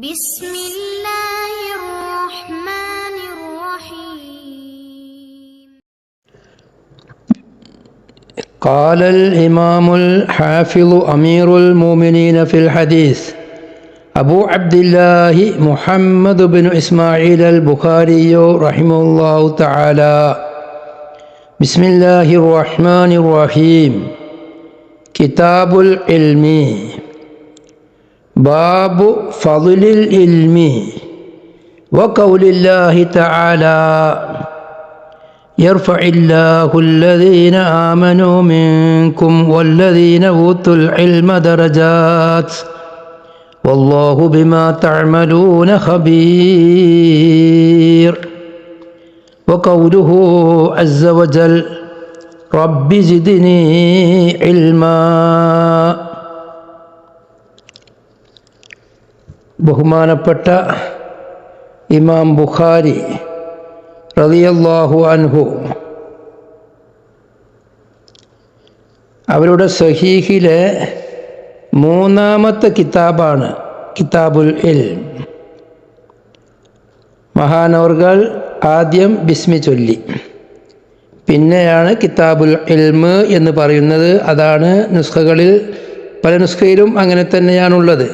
بسم الله الرحمن الرحيم. قال الإمام الحافظ أمير المؤمنين في الحديث أبو عبد الله محمد بن إسماعيل البخاري رحمه الله تعالى. بسم الله الرحمن الرحيم. كتاب العلم. باب فضل العلم وقول الله تعالى: يرفع الله الذين آمنوا منكم والذين أوتوا العلم درجات والله بما تعملون خبير. وقوله عز وجل: رب زدني علما. ബഹുമാനപ്പെട്ട ഇമാം ബുഖാരി റളിയല്ലാഹു അൻഹു അവരുടെ സഹീഹിലെ മൂന്നാമത്തെ കിതാബാണ് കിതാബുൽ ഇൽം. മഹാനവർകൾ ആദ്യം ബിസ്മി ചൊല്ലി, പിന്നെയാണ് കിതാബുൽ ഇൽമ് എന്ന് പറയുന്നത്. അതാണ് നുസ്ഖകളിൽ, പല നുസ്ഖയിലും അങ്ങനെ തന്നെയാണുള്ളത്.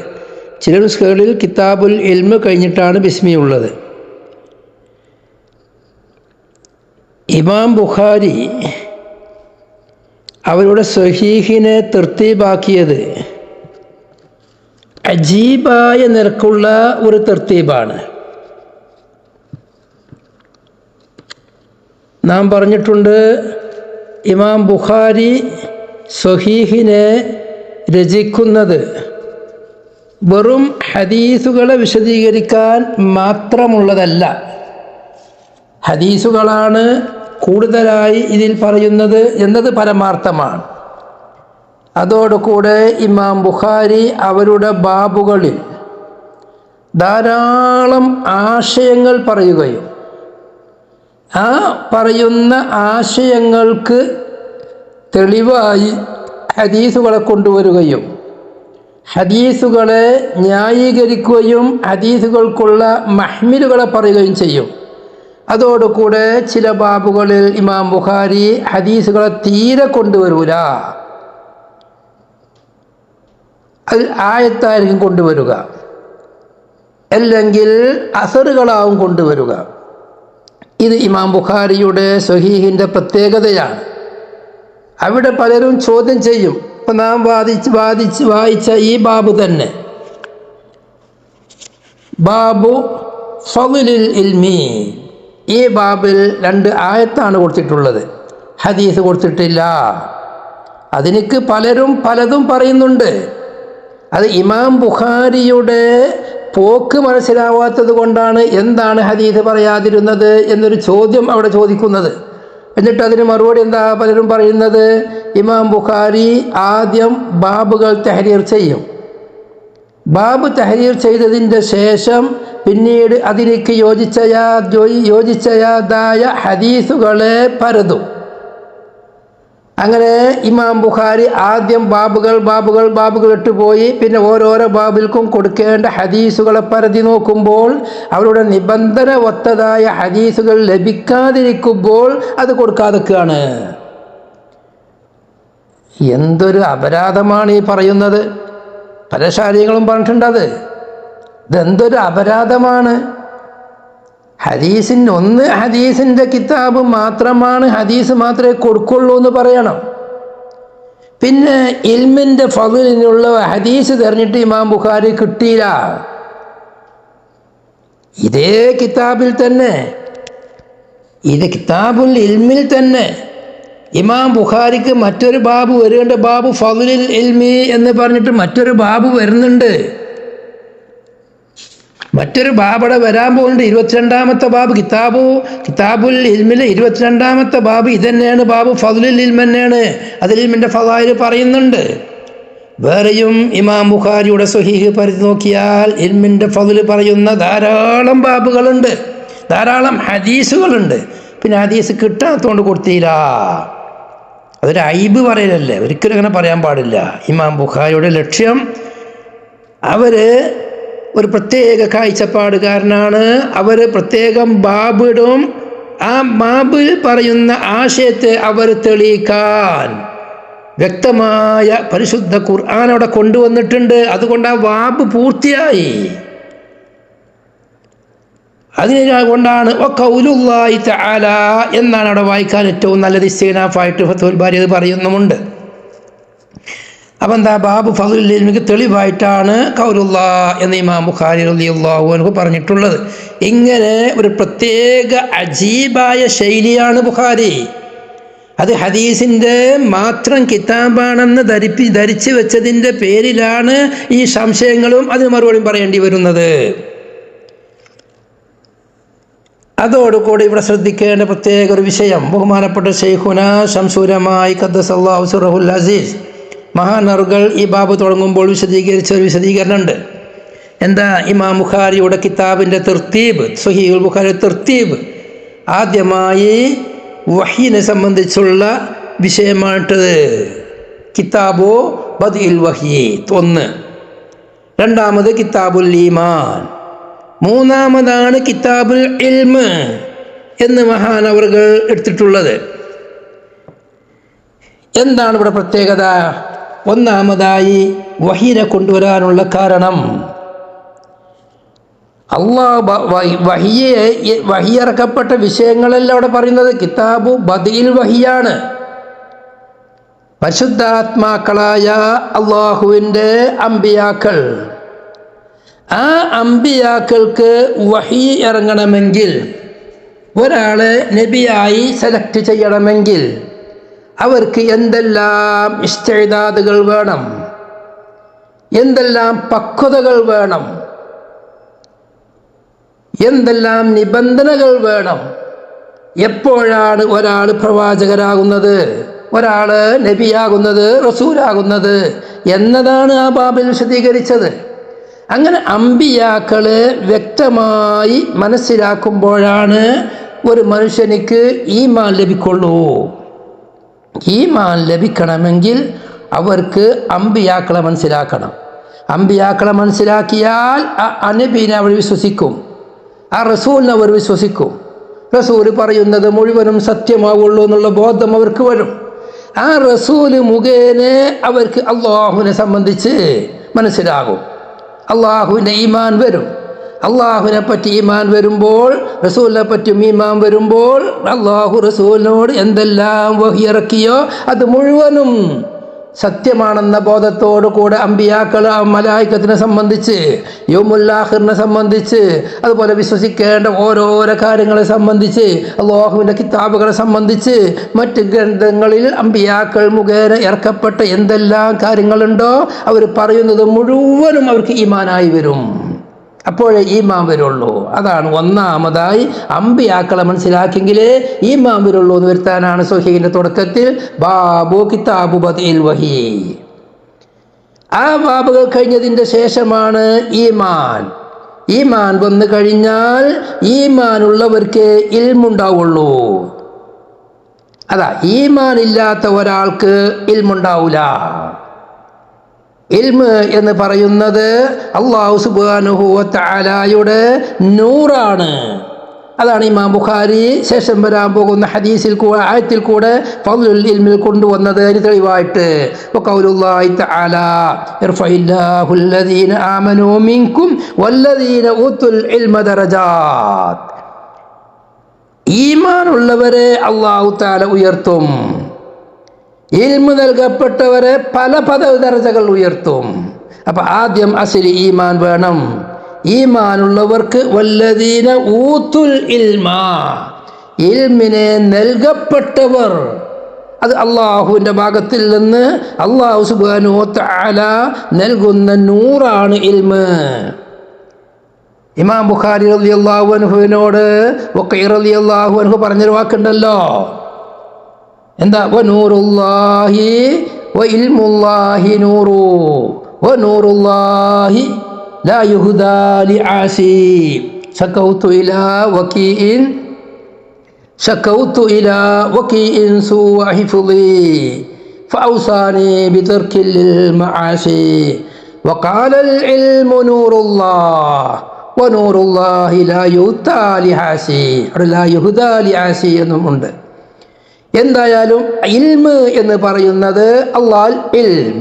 ചില നുസ്ഖകളിൽ കിതാബുൽ ഇൽമ് കഴിഞ്ഞിട്ടാണ് ബിസ്മി ഉള്ളത്. ഇമാം ബുഖാരി അവരുടെ സ്വഹീഹിനെ തർത്തീബാക്കിയത് അജീബായ നിരക്കുള്ള ഒരു തർത്തീബാണ്. നാം പറഞ്ഞിട്ടുണ്ട്, ഇമാം ബുഖാരി സ്വഹീഹിനെ രചിക്കുന്നത് വെറും ഹദീസുകളെ വിശദീകരിക്കാൻ മാത്രമുള്ളതല്ല. ഹദീസുകളാണ് കൂടുതലായി ഇതിൽ പറയുന്നത് എന്നത് പരമാർത്ഥമാണ്. അതോടുകൂടെ ഇമാം ബുഖാരി അവരുടെ ബാബുകളിൽ ധാരാളം ആശയങ്ങൾ പറയുകയും ആ പറയുന്ന ആശയങ്ങൾക്ക് തെളിവായി ഹദീസുകളെ കൊണ്ടുവരികയും ഹദീസുകളെ ന്യായീകരിക്കുകയും ഹദീസുകൾക്കുള്ള മഹ്മിലുകളെ പറയുകയും ചെയ്യും. അതോടുകൂടെ ചില ബാബുകളിൽ ഇമാം ബുഖാരി ഹദീസുകളെ തീരെ കൊണ്ടുവരൂല, അതിൽ ആയത്തായിരിക്കും കൊണ്ടുവരിക, അല്ലെങ്കിൽ അസറുകളാവും കൊണ്ടുവരിക. ഇത് ഇമാം ബുഖാരിയുടെ സ്വഹീഹിൻ്റെ പ്രത്യേകതയാണ്. അവിടെ പലരും ചോദ്യം ചെയ്യും. ഇപ്പം നാം വായിച്ച ഈ ബാബു തന്നെ, ബാബു ഫളിൽ ഇൽമി, ഈ ബാബിൽ 2 ആയത്താണ് കൊടുത്തിട്ടുള്ളത്, ഹദീസ് കൊടുത്തിട്ടില്ല. അതിനൊക്കെ പലരും പലതും പറയുന്നുണ്ട്. അത് ഇമാം ബുഖാരിയുടെ പോക്ക് മനസ്സിലാവാത്തത് കൊണ്ടാണ് എന്താണ് ഹദീസ് പറയാതിരുന്നത് എന്നൊരു ചോദ്യം അവിടെ ചോദിക്കുന്നത്. എന്നിട്ട് അതിന് മറുപടി എന്താ പലരും പറയുന്നത്? ഇമാം ബുഖാരി ആദ്യം ബാബുകൾ തഹരീർ ചെയ്യും. ബാബ് തഹരീർ ചെയ്തതിൻ്റെ ശേഷം പിന്നീട് അതിലേക്ക് യോജിച്ചയാതായ ഹദീസുകളെ പരതും. അങ്ങനെ ഇമാം ബുഖാരി ആദ്യം ബാബുകൾ ഇട്ടുപോയി. പിന്നെ ഓരോരോ ബാബിൽക്കും കൊടുക്കേണ്ട ഹദീസുകളെ പരതി നോക്കുമ്പോൾ അവരുടെ നിബന്ധന ഒത്തതായ ഹദീസുകൾ ലഭിക്കാതിരിക്കുമ്പോൾ അത് കൊടുക്കാതെക്കുകയാണ്. എന്തൊരു അപരാധമാണ് ഈ പറയുന്നത്. പല ശാരീകളും പറഞ്ഞിട്ടുണ്ട്. ഇതെന്തൊരു അപരാധമാണ്. ഹദീസിൻ്റെ കിതാബ് മാത്രമാണ്, ഹദീസ് മാത്രമേ കൊടുക്കുള്ളൂ എന്ന് പറയണം. പിന്നെ ഇൽമിൻ്റെ ഫളിലിനുള്ള ഹദീസ് തെരഞ്ഞിട്ട് ഇമാം ബുഖാരി കിട്ടിയില്ല. ഇതേ കിതാബിൽ തന്നെ, ഇത് കിതാബുൽ ഇൽമിൽ തന്നെ ഇമാം ബുഖാരിക്ക് മറ്റൊരു ബാബു വരേണ്ട, ബാബു ഫളിൽ ഇൽമി എന്ന് പറഞ്ഞിട്ട് മറ്റൊരു ബാബു വരുന്നുണ്ട്. മറ്റൊരു ബാബടെ വരാൻ പോകുന്നുണ്ട്. 22ാമത്തെ ബാബ് കിതാബുൽ ഇൽമിലെ 22ാമത്തെ ബാബ് ഇതന്നെയാണ്, ബാബു ഫളുൽ ഇൽം തന്നെയാണ്. അതിൽ ഇൽമിൻ്റെ ഫളായിൽ പറയുന്നുണ്ട്. വേറെയും ഇമാം ബുഖാരിയുടെ സ്വഹീഹ് പരിധി നോക്കിയാൽ ഇൽമിൻ്റെ ഫള് പറയുന്ന ധാരാളം ബാബുകളുണ്ട്, ധാരാളം ഹദീസുകളുണ്ട്. പിന്നെ ഹദീസ് കിട്ടാത്തതുകൊണ്ട് കൊടുത്തില്ല. അതൊരു ഐബ് പറയലല്ലേ, ഒരിക്കലും അങ്ങനെ പറയാൻ പാടില്ല. ഇമാം ബുഖാരിയുടെ ലക്ഷ്യം അവർ ഒരു പ്രത്യേക കാഴ്ചപ്പാടുകാരനാണ്. അവർ പ്രത്യേകം ബാബിടും. ആ ബാബിൽ പറയുന്ന ആശയത്തെ അവർ തെളിയിക്കാൻ വ്യക്തമായ പരിശുദ്ധ ഖുർആൻ അവിടെ കൊണ്ടുവന്നിട്ടുണ്ട്. അതുകൊണ്ട് ആ ബാബ് പൂർത്തിയായി. അതുകൊണ്ടാണ് ഖൗലുല്ലാഹി തആല എന്നാണ് അവിടെ വായിക്കാൻ ഏറ്റവും നല്ലത്. ഇസ്തിഗ്നാഫായിട്ട് ഫത്ഹുൽ ബാരി അത് പറയുന്നുമുണ്ട്. അപ്പം എന്താ ബാബു ഫദ്ലുൽ ഇൽമിക്ക് തെളിവായിട്ടാണ് ഖൗലുല്ലാ എന്ന് ഇമാം ബുഖാരി റളിയല്ലാഹു അൻഹു പറഞ്ഞിട്ടുള്ളത്. ഇങ്ങനെ ഒരു പ്രത്യേക അജീബായ ശൈലിയാണ് ബുഖാരി. അത് ഹദീസിൻ്റെ മാത്രം കിതാബാണെന്ന് ധരിച്ചു വെച്ചതിൻ്റെ പേരിലാണ് ഈ സംശയങ്ങളും അതിന് മറുപടിയും പറയേണ്ടി വരുന്നത്. അതോടുകൂടി ഇവിടെ ശ്രദ്ധിക്കേണ്ട പ്രത്യേക ഒരു വിഷയം, ബഹുമാനപ്പെട്ട ശൈഖുന ശംസുലമായി ഖദ്ദസല്ലാഹു സിറഹുൽ അസീസ് മഹാനറുകൾ ഈ ബാബ് തുടങ്ങുമ്പോൾ വിശദീകരിച്ച ഒരു വിശദീകരണമുണ്ട്. എന്താ? ഇമാം ബുഖാരിയുടെ കിതാബിൻ്റെ തർത്തീബ്, സ്വഹീഹുൽ ബുഖാരി തർത്തീബ് ആദ്യമായി വഹീനെ സംബന്ധിച്ചുള്ള വിഷയമായിട്ടത്. കിതാബോ ബദ്ഇൽ വഹി 1, രണ്ടാമത് കിതാബുൽ ഈമാൻ, മൂന്നാമതാണ് കിതാബുൽ ഇൽമ് എന്ന് മഹാനവറുകൾ എടുത്തിട്ടുള്ളത്. എന്താണ് ഇവിടെ പ്രത്യേകത? ഒന്നാമതായി വഹീനെ കൊണ്ടുവരാനുള്ള കാരണം, വഹിയിറക്കപ്പെട്ട വിഷയങ്ങളെല്ലാം അവിടെ പറയുന്നത് കിതാബു ബദിൽ വഹിയാണ്. പരിശുദ്ധാത്മാക്കളായ അള്ളാഹുവിൻ്റെ അമ്പിയാക്കൾ, ആ അമ്പിയാക്കൾക്ക് വഹി ഇറങ്ങണമെങ്കിൽ, ഒരാളെ നബിയായി സെലക്ട് ചെയ്യണമെങ്കിൽ അവർക്ക് എന്തെല്ലാം ഇസ്തിഅദാദുകൾ വേണം, എന്തെല്ലാം പക്വതകൾ വേണം, എന്തെല്ലാം നിബന്ധനകൾ വേണം. എപ്പോഴാണ് ഒരാൾ പ്രവാചകരാകുന്നത്, ഒരാൾ നബിയാകുന്നത്, റസൂലാകുന്നത് എന്നതാണ് ആ ബാബിൽ വിശദീകരിച്ചത്. അങ്ങനെ അമ്പിയാക്കളെ വ്യക്തമായി മനസ്സിലാക്കുമ്പോഴാണ് ഒരു മനുഷ്യനിക്ക് ഈമാൻ ലഭിക്കുള്ളൂ. ഈമാൻ ലഭിക്കണമെങ്കിൽ അവർക്ക് അമ്പിയാക്കളെ മനസ്സിലാക്കണം. അമ്പിയാക്കളെ മനസ്സിലാക്കിയാൽ ആ നബീനെ അവർ വിശ്വസിക്കും, ആ റസൂലിനെ അവർ വിശ്വസിക്കും. റസൂൽ പറയുന്നത് മുഴുവനും സത്യമാവുള്ളൂ എന്നുള്ള ബോധം അവർക്ക് വരും. ആ റസൂൽ മുഖേന അവർക്ക് അള്ളാഹുവിനെ സംബന്ധിച്ച് മനസ്സിലാകും, അള്ളാഹുവിൻ്റെ ഈമാൻ വരും. അള്ളാഹുവിനെ പറ്റി ഈമാൻ വരുമ്പോൾ, റസൂലിനെ പറ്റിയും ഈമാൻ വരുമ്പോൾ, അള്ളാഹു റസൂലിനോട് എന്തെല്ലാം വഹി ഇറക്കിയോ അത് മുഴുവനും സത്യമാണെന്ന ബോധത്തോടു കൂടെ അമ്പിയാക്കൾ, മലായിക്കത്തിനെ സംബന്ധിച്ച്, യൗമുൽ ആഖിറിനെ സംബന്ധിച്ച്, അതുപോലെ വിശ്വസിക്കേണ്ട ഓരോരോ കാര്യങ്ങളെ സംബന്ധിച്ച്, അല്ലാഹുവിൻ്റെ കിതാബുകളെ സംബന്ധിച്ച്, മറ്റ് ഗ്രന്ഥങ്ങളിൽ അമ്പിയാക്കൾ മുഖേന ഇറക്കപ്പെട്ട എന്തെല്ലാം കാര്യങ്ങളുണ്ടോ അവർ പറയുന്നത് മുഴുവനും അവർക്ക് ഈമാനായി വരും. അപ്പോഴേ ഈമാൻ വരുള്ളൂ. അതാണ് ഒന്നാമതായി അമ്പിയാക്കളെ മനസ്സിലാക്കിയെങ്കിലേ ഈമാൻ വരുള്ളൂ എന്ന് വരുത്താനാണ് സ്വഹീഹിന്റെ തുടക്കത്തിൽ ബാബു കിതാബു ബദ്ഇൽ വഹി. ആ ബാബുകൾ കഴിഞ്ഞതിൻ്റെ ശേഷമാണ് ഈമാൻ. ഈമാൻ വന്നു കഴിഞ്ഞാൽ ഈമാനുള്ളവർക്ക് ഇൽമുണ്ടാവുള്ളൂ. അതാ, ഈമാൻ ഇല്ലാത്ത ഒരാൾക്ക് ഇൽമുണ്ടാവൂല. ഇൽമ് എന്ന് പറയുന്നത് അല്ലാഹു സുബ്ഹാനഹു വ തആലയുടെ നൂറാണ്. അതാണ് ഇമാം ബുഖാരി ശേഷം വരാൻ പോകുന്ന ഹദീസിൽ കൂടെ, ആയത്തിൽ കൂടെ ഫദ്ലുൽ ഇൽമിൽ കൊണ്ടുവന്നത്. അതിന് തെളിവായിട്ട് വഖൗലുല്ലാഹി തആല ഇർഫഇല്ലാഹു അല്ലദീന ആമനൂ മിൻകും വല്ലദീന ഊതുൽ ഇൽമ ദറജാത്ത്. ഈമാനുള്ളവരെ അല്ലാഹു തആല ഉയർത്തും, ഇൽമു നൽകപ്പെട്ടവരെ പല ദർജകൾ ഉയർത്തും. അപ്പം ആദ്യം അസ്ലി ഈമാൻ വേണം. ഈമാനുള്ളവർക്ക് വല്ലദീന ഊതുൽ ഇൽമ, ഇൽമിനെ നൽകപ്പെട്ടവർ, അത് അള്ളാഹുവിൻ്റെ ഭാഗത്തിൽ നിന്ന് അള്ളാഹു സുബ്ഹാനഹു വ തആല നൽകുന്ന നൂറാണ് ഇൽമ്. ഇമാം ബുഖാരി റളിയല്ലാഹു അൻഹുവിനോട് വഖീർ റളിയല്ലാഹു അൻഹു പറഞ്ഞൊരു വാക്കുണ്ടല്ലോ, എന്താ? വനൂറുല്ലാഹി വ ഇൽമുല്ലാഹി നൂറു വ നൂറുല്ലാഹി ലാ യുഹ്ദാ ലിആസി ശകൗതു ഇലാ വകീഇൻ സൂഅ ഹിഫ്ളി ഫഔസാനി ബിതർക്കിൽ മആസി വഖാലൽ ഇൽമു നൂറുല്ലാഹ് വനൂറുല്ലാഹി ലാ യുഹ്താ ലിഹാസി, അവിടെ ലാ യുഹ്താ ലിഹാസി എന്നുമുണ്ട്. എന്തായാലും ഇൽമ് എന്ന് പറയുന്നത് അല്ലാഹ് ഇൽം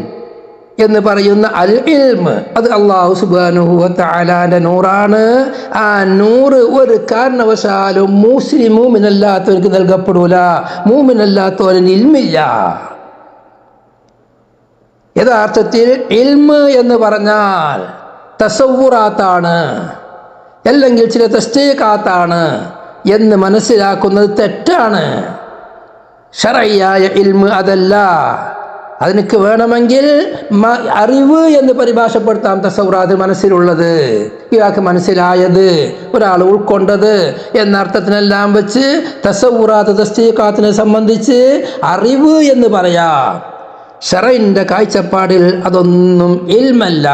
എന്ന് പറയുന്ന അൽ ഇൽമ് അത് അല്ലാഹു സുബ്ഹാനഹു വ തആലാന്റെ നൂറാണ്. ആ നൂറ് ഒരു കാരണവശാലും മുസ്ലിം മൂമിനല്ലാത്തവർക്ക് നൽകപ്പെടൂല. മൂമിനല്ലാത്തവന് ഇൽമില്ല. യഥാർത്ഥത്തിൽ ഇൽമ് എന്ന് പറഞ്ഞാൽ തസവ്വുറാത്താണ്, അല്ലെങ്കിൽ ചില തസ്ദീഖാത്താണ് എന്ന് മനസ്സിലാക്കുന്നത് തെറ്റാണ്. ശർഈയായ ഇൽമ് അതല്ല. അതിനക്ക് വേണമെങ്കിൽ അറിവ് എന്ന് പരിഭാഷപ്പെടുത്താം. തസവ്വുറാത്ത് മനസ്സിലുള്ളത്, ഇയാൾക്ക് മനസ്സിലായത്, ഒരാൾ ഉൾക്കൊണ്ടത് എന്നർത്ഥത്തിനെല്ലാം വെച്ച് തസവ്വുറാത്ത് തസ്ദീഖാത്തിനെ സംബന്ധിച്ച് അറിവ് എന്ന് പറയാം. ശർഈന്റെ കാഴ്ചപ്പാടിൽ അതൊന്നും ഇൽമല്ല.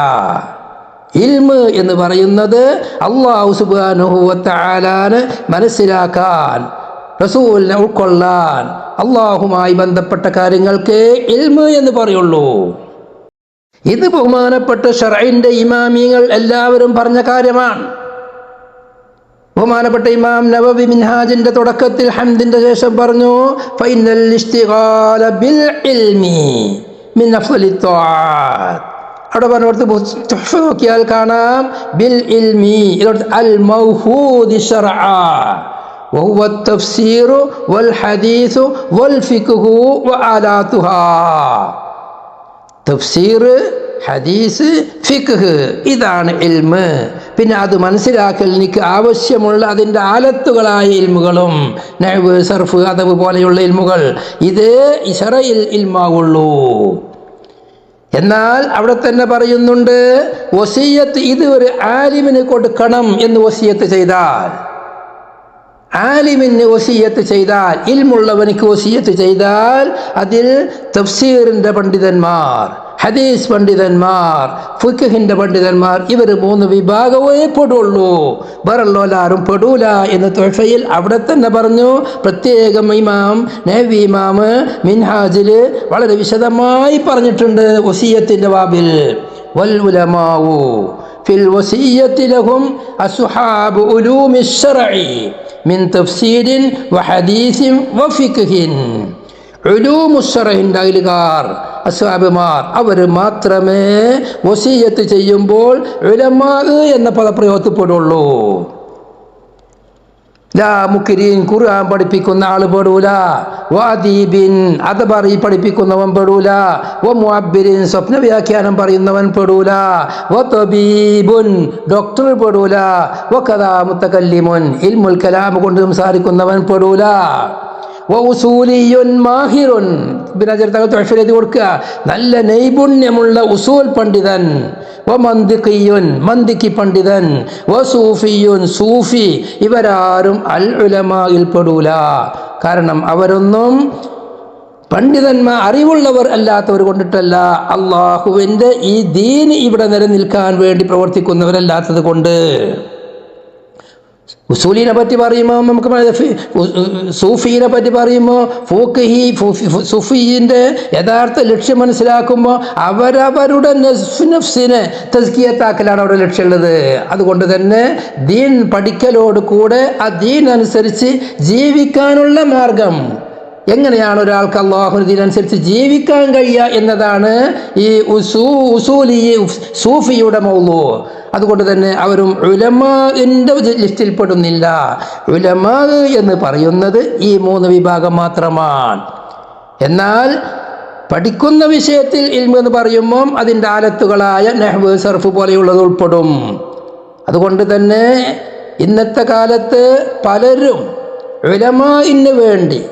ഇൽമ് എന്ന് പറയുന്നത് അല്ലാഹു സുബ്ഹാനഹു വ തആലാനെ മനസ്സിലാക്കാൻ, റസൂലിനെ ഉൾക്കൊള്ളാൻ, അള്ളാഹുമായി ബന്ധപ്പെട്ട കാര്യങ്ങൾക്ക് ഇൽമ് എന്ന് പറയുള്ളൂ. ഇത് ബഹുമാനപ്പെട്ട ശർഈന്റെ ഇമാമിങ്ങൾ എല്ലാവരും പറഞ്ഞ കാര്യമാണ്. ബഹുമാനപ്പെട്ട ഇമാം നവവി മിൻഹാജിന്റെ തുടക്കത്തിൽ ഹംദിന്റെ ശേഷം പറഞ്ഞു, ഫൈനൽ ഇസ്തിഗാല ബിൽ ഇൽമി മിൻ അഫ്ളി ത്വാഅത്ത്. അവിടെ പറഞ്ഞിടത്ത് നോക്കിയാൽ കാണാം ബിൽ ഇൽമി, അൽ മൗഹൂദി ശർആ وهو التفسير والحديث والفقه وآلاتها. തഫ്സീർ, ഹദീസ്, ഫിഖ്, ഇതാണ് ഇൽമ്. പിന്നെ അത് മനസ്സിലാക്കൽ എനിക്ക് ആവശ്യമുള്ള അതിൻ്റെ ആലത്തുകളായ ഇൽമുകളും നഹ്വ്, സർഫ്, അദബ് പോലെയുള്ള ഇൽമുകൾ, ഇത് ശർഈൽ ഇൽമാവുള്ളൂ. എന്നാൽ അവിടെ തന്നെ പറയുന്നുണ്ട് വസിയ്യത്ത്, ഇത് ഒരു ആലിമിന് കൊടുക്കണം എന്ന് വസിയ്യത്ത് ചെയ്താൽ, ആലിമിന് വസിയ്യത്ത് ചെയ്താൽ, ഇൽമുള്ളവനിക്ക് വസിയ്യത്ത് ചെയ്താൽ അതിൽ തഫ്സീറിൻ്റെ പണ്ഡിതന്മാർ, ഹദീസ് പണ്ഡിതന്മാർ, ഫിഖ്ഹിൻ്റെ പണ്ഡിതന്മാർ, ഇവർ മൂന്ന് വിഭാഗമേ പെടുള്ളൂ. വേറെല്ലാരും പെടൂല എന്ന് തുഹഫയിൽ അവിടെ തന്നെ പറഞ്ഞു. പ്രത്യേകം ഇമാം നവവി ഇമാം മിൻഹാജിൽ വളരെ വിശദമായി പറഞ്ഞിട്ടുണ്ട് വസിയ്യത്തിൻ്റെ ബാബിൽ. വൽ ഉലമാഉ ഫിൽ വസിയ്യത്തി ലഹും അസ്ഹാബു ഉലൂമി ശർഇ മിൻ തഫ്സീരിൻ വഹദീസിൻ വഫിഖ്ഹിൻ. ഉലൂമു ശർഇന്റെ അയൽക്കാർ, അസ്ഹാബുമാർ, അവർ മാത്രമേ വസിയ്യത്ത് ചെയ്യുമ്പോൾ ഉലമാ എന്ന പദപ്രയോഗത്തിൽപ്പെടുള്ളൂ. ലാ മുക്രീൻ, ഖുർആൻ പഠിപ്പിക്കുന്ന ആൾ പെടൂല. വഅദീബിൻ, അദബറി പഠിപ്പിക്കുന്നവൻ പെടൂല. വമുഅബ്ബിരിൻ, സ്വപ്ന വ്യാഖ്യാനം പറയുന്നവൻ പെടൂല. വതബീബുൻ, ഡോക്ടർ പെടൂല. വകദാ മുതകല്ലിമുൻ, ഇൽമുൽ കലാം കൊണ്ട് സംസാരിക്കുന്നവൻ പെടൂല. വഉസൂലിയുൻ മാഹിറുൻ, എഴുതി കൊടുക്കുക, നല്ല നൈപുണ്യമുള്ള ഉസൂൽ പണ്ഡിതൻ. വമന്തിഖിയുൻ, മന്തിഖി പണ്ഡിതൻ. വസൂഫിയുൻ, സൂഫി, ഇവരാരും അൽ ഉലമായിൽ പെടൂല. കാരണം അവരൊന്നും പണ്ഡിതന്മാർ, അറിവുള്ളവർ അല്ലാത്തവർ കൊണ്ടിട്ടല്ല, അള്ളാഹുവിൻ്റെ ഈ ദീൻ ഇവിടെ നിലനിൽക്കാൻ വേണ്ടി പ്രവർത്തിക്കുന്നവരല്ലാത്തത് കൊണ്ട്. ഉസൂലിനെ പറ്റി പറയുമ്പോൾ നമുക്ക് സൂഫിയെ പറ്റി പറയുമ്പോൾ സൂഫിൻ്റെ യഥാർത്ഥ ലക്ഷ്യം മനസ്സിലാക്കുമ്പോൾ അവരവരുടെ നഫ്സിനെ തസ്കിയത്താക്കലാണ് അവരുടെ ലക്ഷ്യമുള്ളത്. അതുകൊണ്ട് തന്നെ ദീൻ പഠിക്കലോട് കൂടെ ആ ദീൻ അനുസരിച്ച് ജീവിക്കാനുള്ള മാർഗം, എങ്ങനെയാണ് ഒരാൾക്ക് അള്ളാഹുവിൻ്റെ ദീനനുസരിച്ച് ജീവിക്കാൻ കഴിയുക എന്നതാണ് ഈ സൂഫിയുടെ മൗളൂ. അതുകൊണ്ട് തന്നെ അവരും ഉലമാഇന്റെ ലിസ്റ്റിൽ പെടുന്നില്ല. ഉലമാ എന്ന് പറയുന്നത് ഈ മൂന്ന് വിഭാഗം മാത്രമാണ്. എന്നാൽ പഠിക്കുന്ന വിഷയത്തിൽ ഇൽമ് എന്ന് പറയുമ്പം അതിൻ്റെ ആലത്തുകളായ നഹ്വ്, സർഫ് പോലെയുള്ളത് ഉൾപ്പെടും. അതുകൊണ്ട് തന്നെ ഇന്നത്തെ കാലത്ത് പലരും ഉലമാഇന് വേണ്ടി,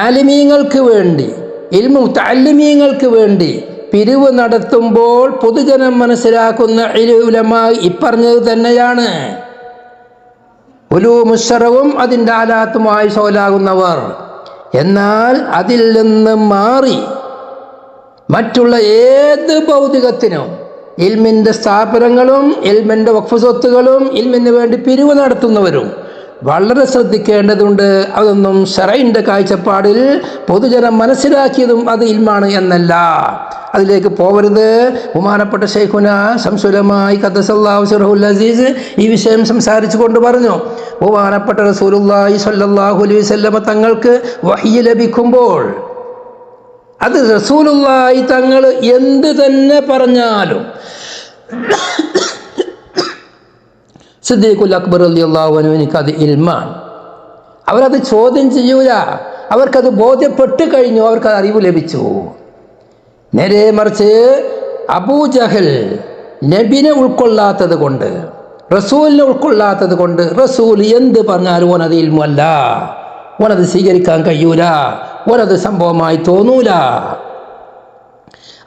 ആലിമീങ്ങൾക്ക് വേണ്ടി, ഇൽമു മുതഅല്ലിമീങ്ങൾക്ക് വേണ്ടി പിരിവ് നടത്തുമ്പോൾ പൊതുജനം മനസ്സിലാക്കുന്ന ഉലമാ ഇപ്പറഞ്ഞത് തന്നെയാണ്. ഉലൂമു ശർഉം അതിൻ്റെ ആലാത്തുമായി സോലാകുന്നവർ. എന്നാൽ അതിൽ നിന്ന് മാറി മറ്റുള്ള ഏത് ഭൗതികത്തിനും, ഇൽമിൻ്റെ സ്ഥാപനങ്ങളും ഇൽമിൻ്റെ വഖഫ് സ്വത്തുകളും ഇൽമിന് വേണ്ടി പിരിവ് നടത്തുന്നവരും വളരെ ശ്രദ്ധിക്കേണ്ടതുണ്ട്. അതൊന്നും ശറഈന്റെ കാഴ്ചപ്പാടിൽ പൊതുജനം മനസ്സിലാക്കിയതും അത് ഇൽമാണ് എന്നല്ല. അതിലേക്ക് പോവരുത്. ബഹുമാനപ്പെട്ട ശൈഖുന ശംസുലമായി ഖദ്ദസല്ലാഹു സിർഹുൽ അസീസ് ഈ വിഷയം സംസാരിച്ചു കൊണ്ട് പറഞ്ഞു, ബഹുമാനപ്പെട്ട റസൂലുള്ളാഹി സ്വല്ലല്ലാഹു അലൈഹി വസല്ലമ തങ്ങൾക്ക് വഹ്യ് ലഭിക്കുമ്പോൾ അത് റസൂലുള്ളാഹി തങ്ങൾ എന്ത് തന്നെ പറഞ്ഞാലും സിദ്ദീഖുൽ അക്ബർ റളിയല്ലാഹു അൻഹുവിന് അത് ഇൽമാണ്. അവരത് ചോദ്യം ചെയ്യൂല. അവർക്കത് ബോധ്യപ്പെട്ട് കഴിഞ്ഞു, അവർക്കത് അറിവ് ലഭിച്ചു. നേരെ മറിച്ച് അബൂജഹൽ നബിനെ ഉൾക്കൊള്ളാത്തത് കൊണ്ട്, റസൂലിനെ ഉൾക്കൊള്ളാത്തത് കൊണ്ട്, റസൂൽ എന്ത് പറഞ്ഞാലും ഓനത് ഇൽമല്ല, ഓനത് സ്വീകരിക്കാൻ കഴിയൂല, ഓനത് സംഭവമായി തോന്നൂല.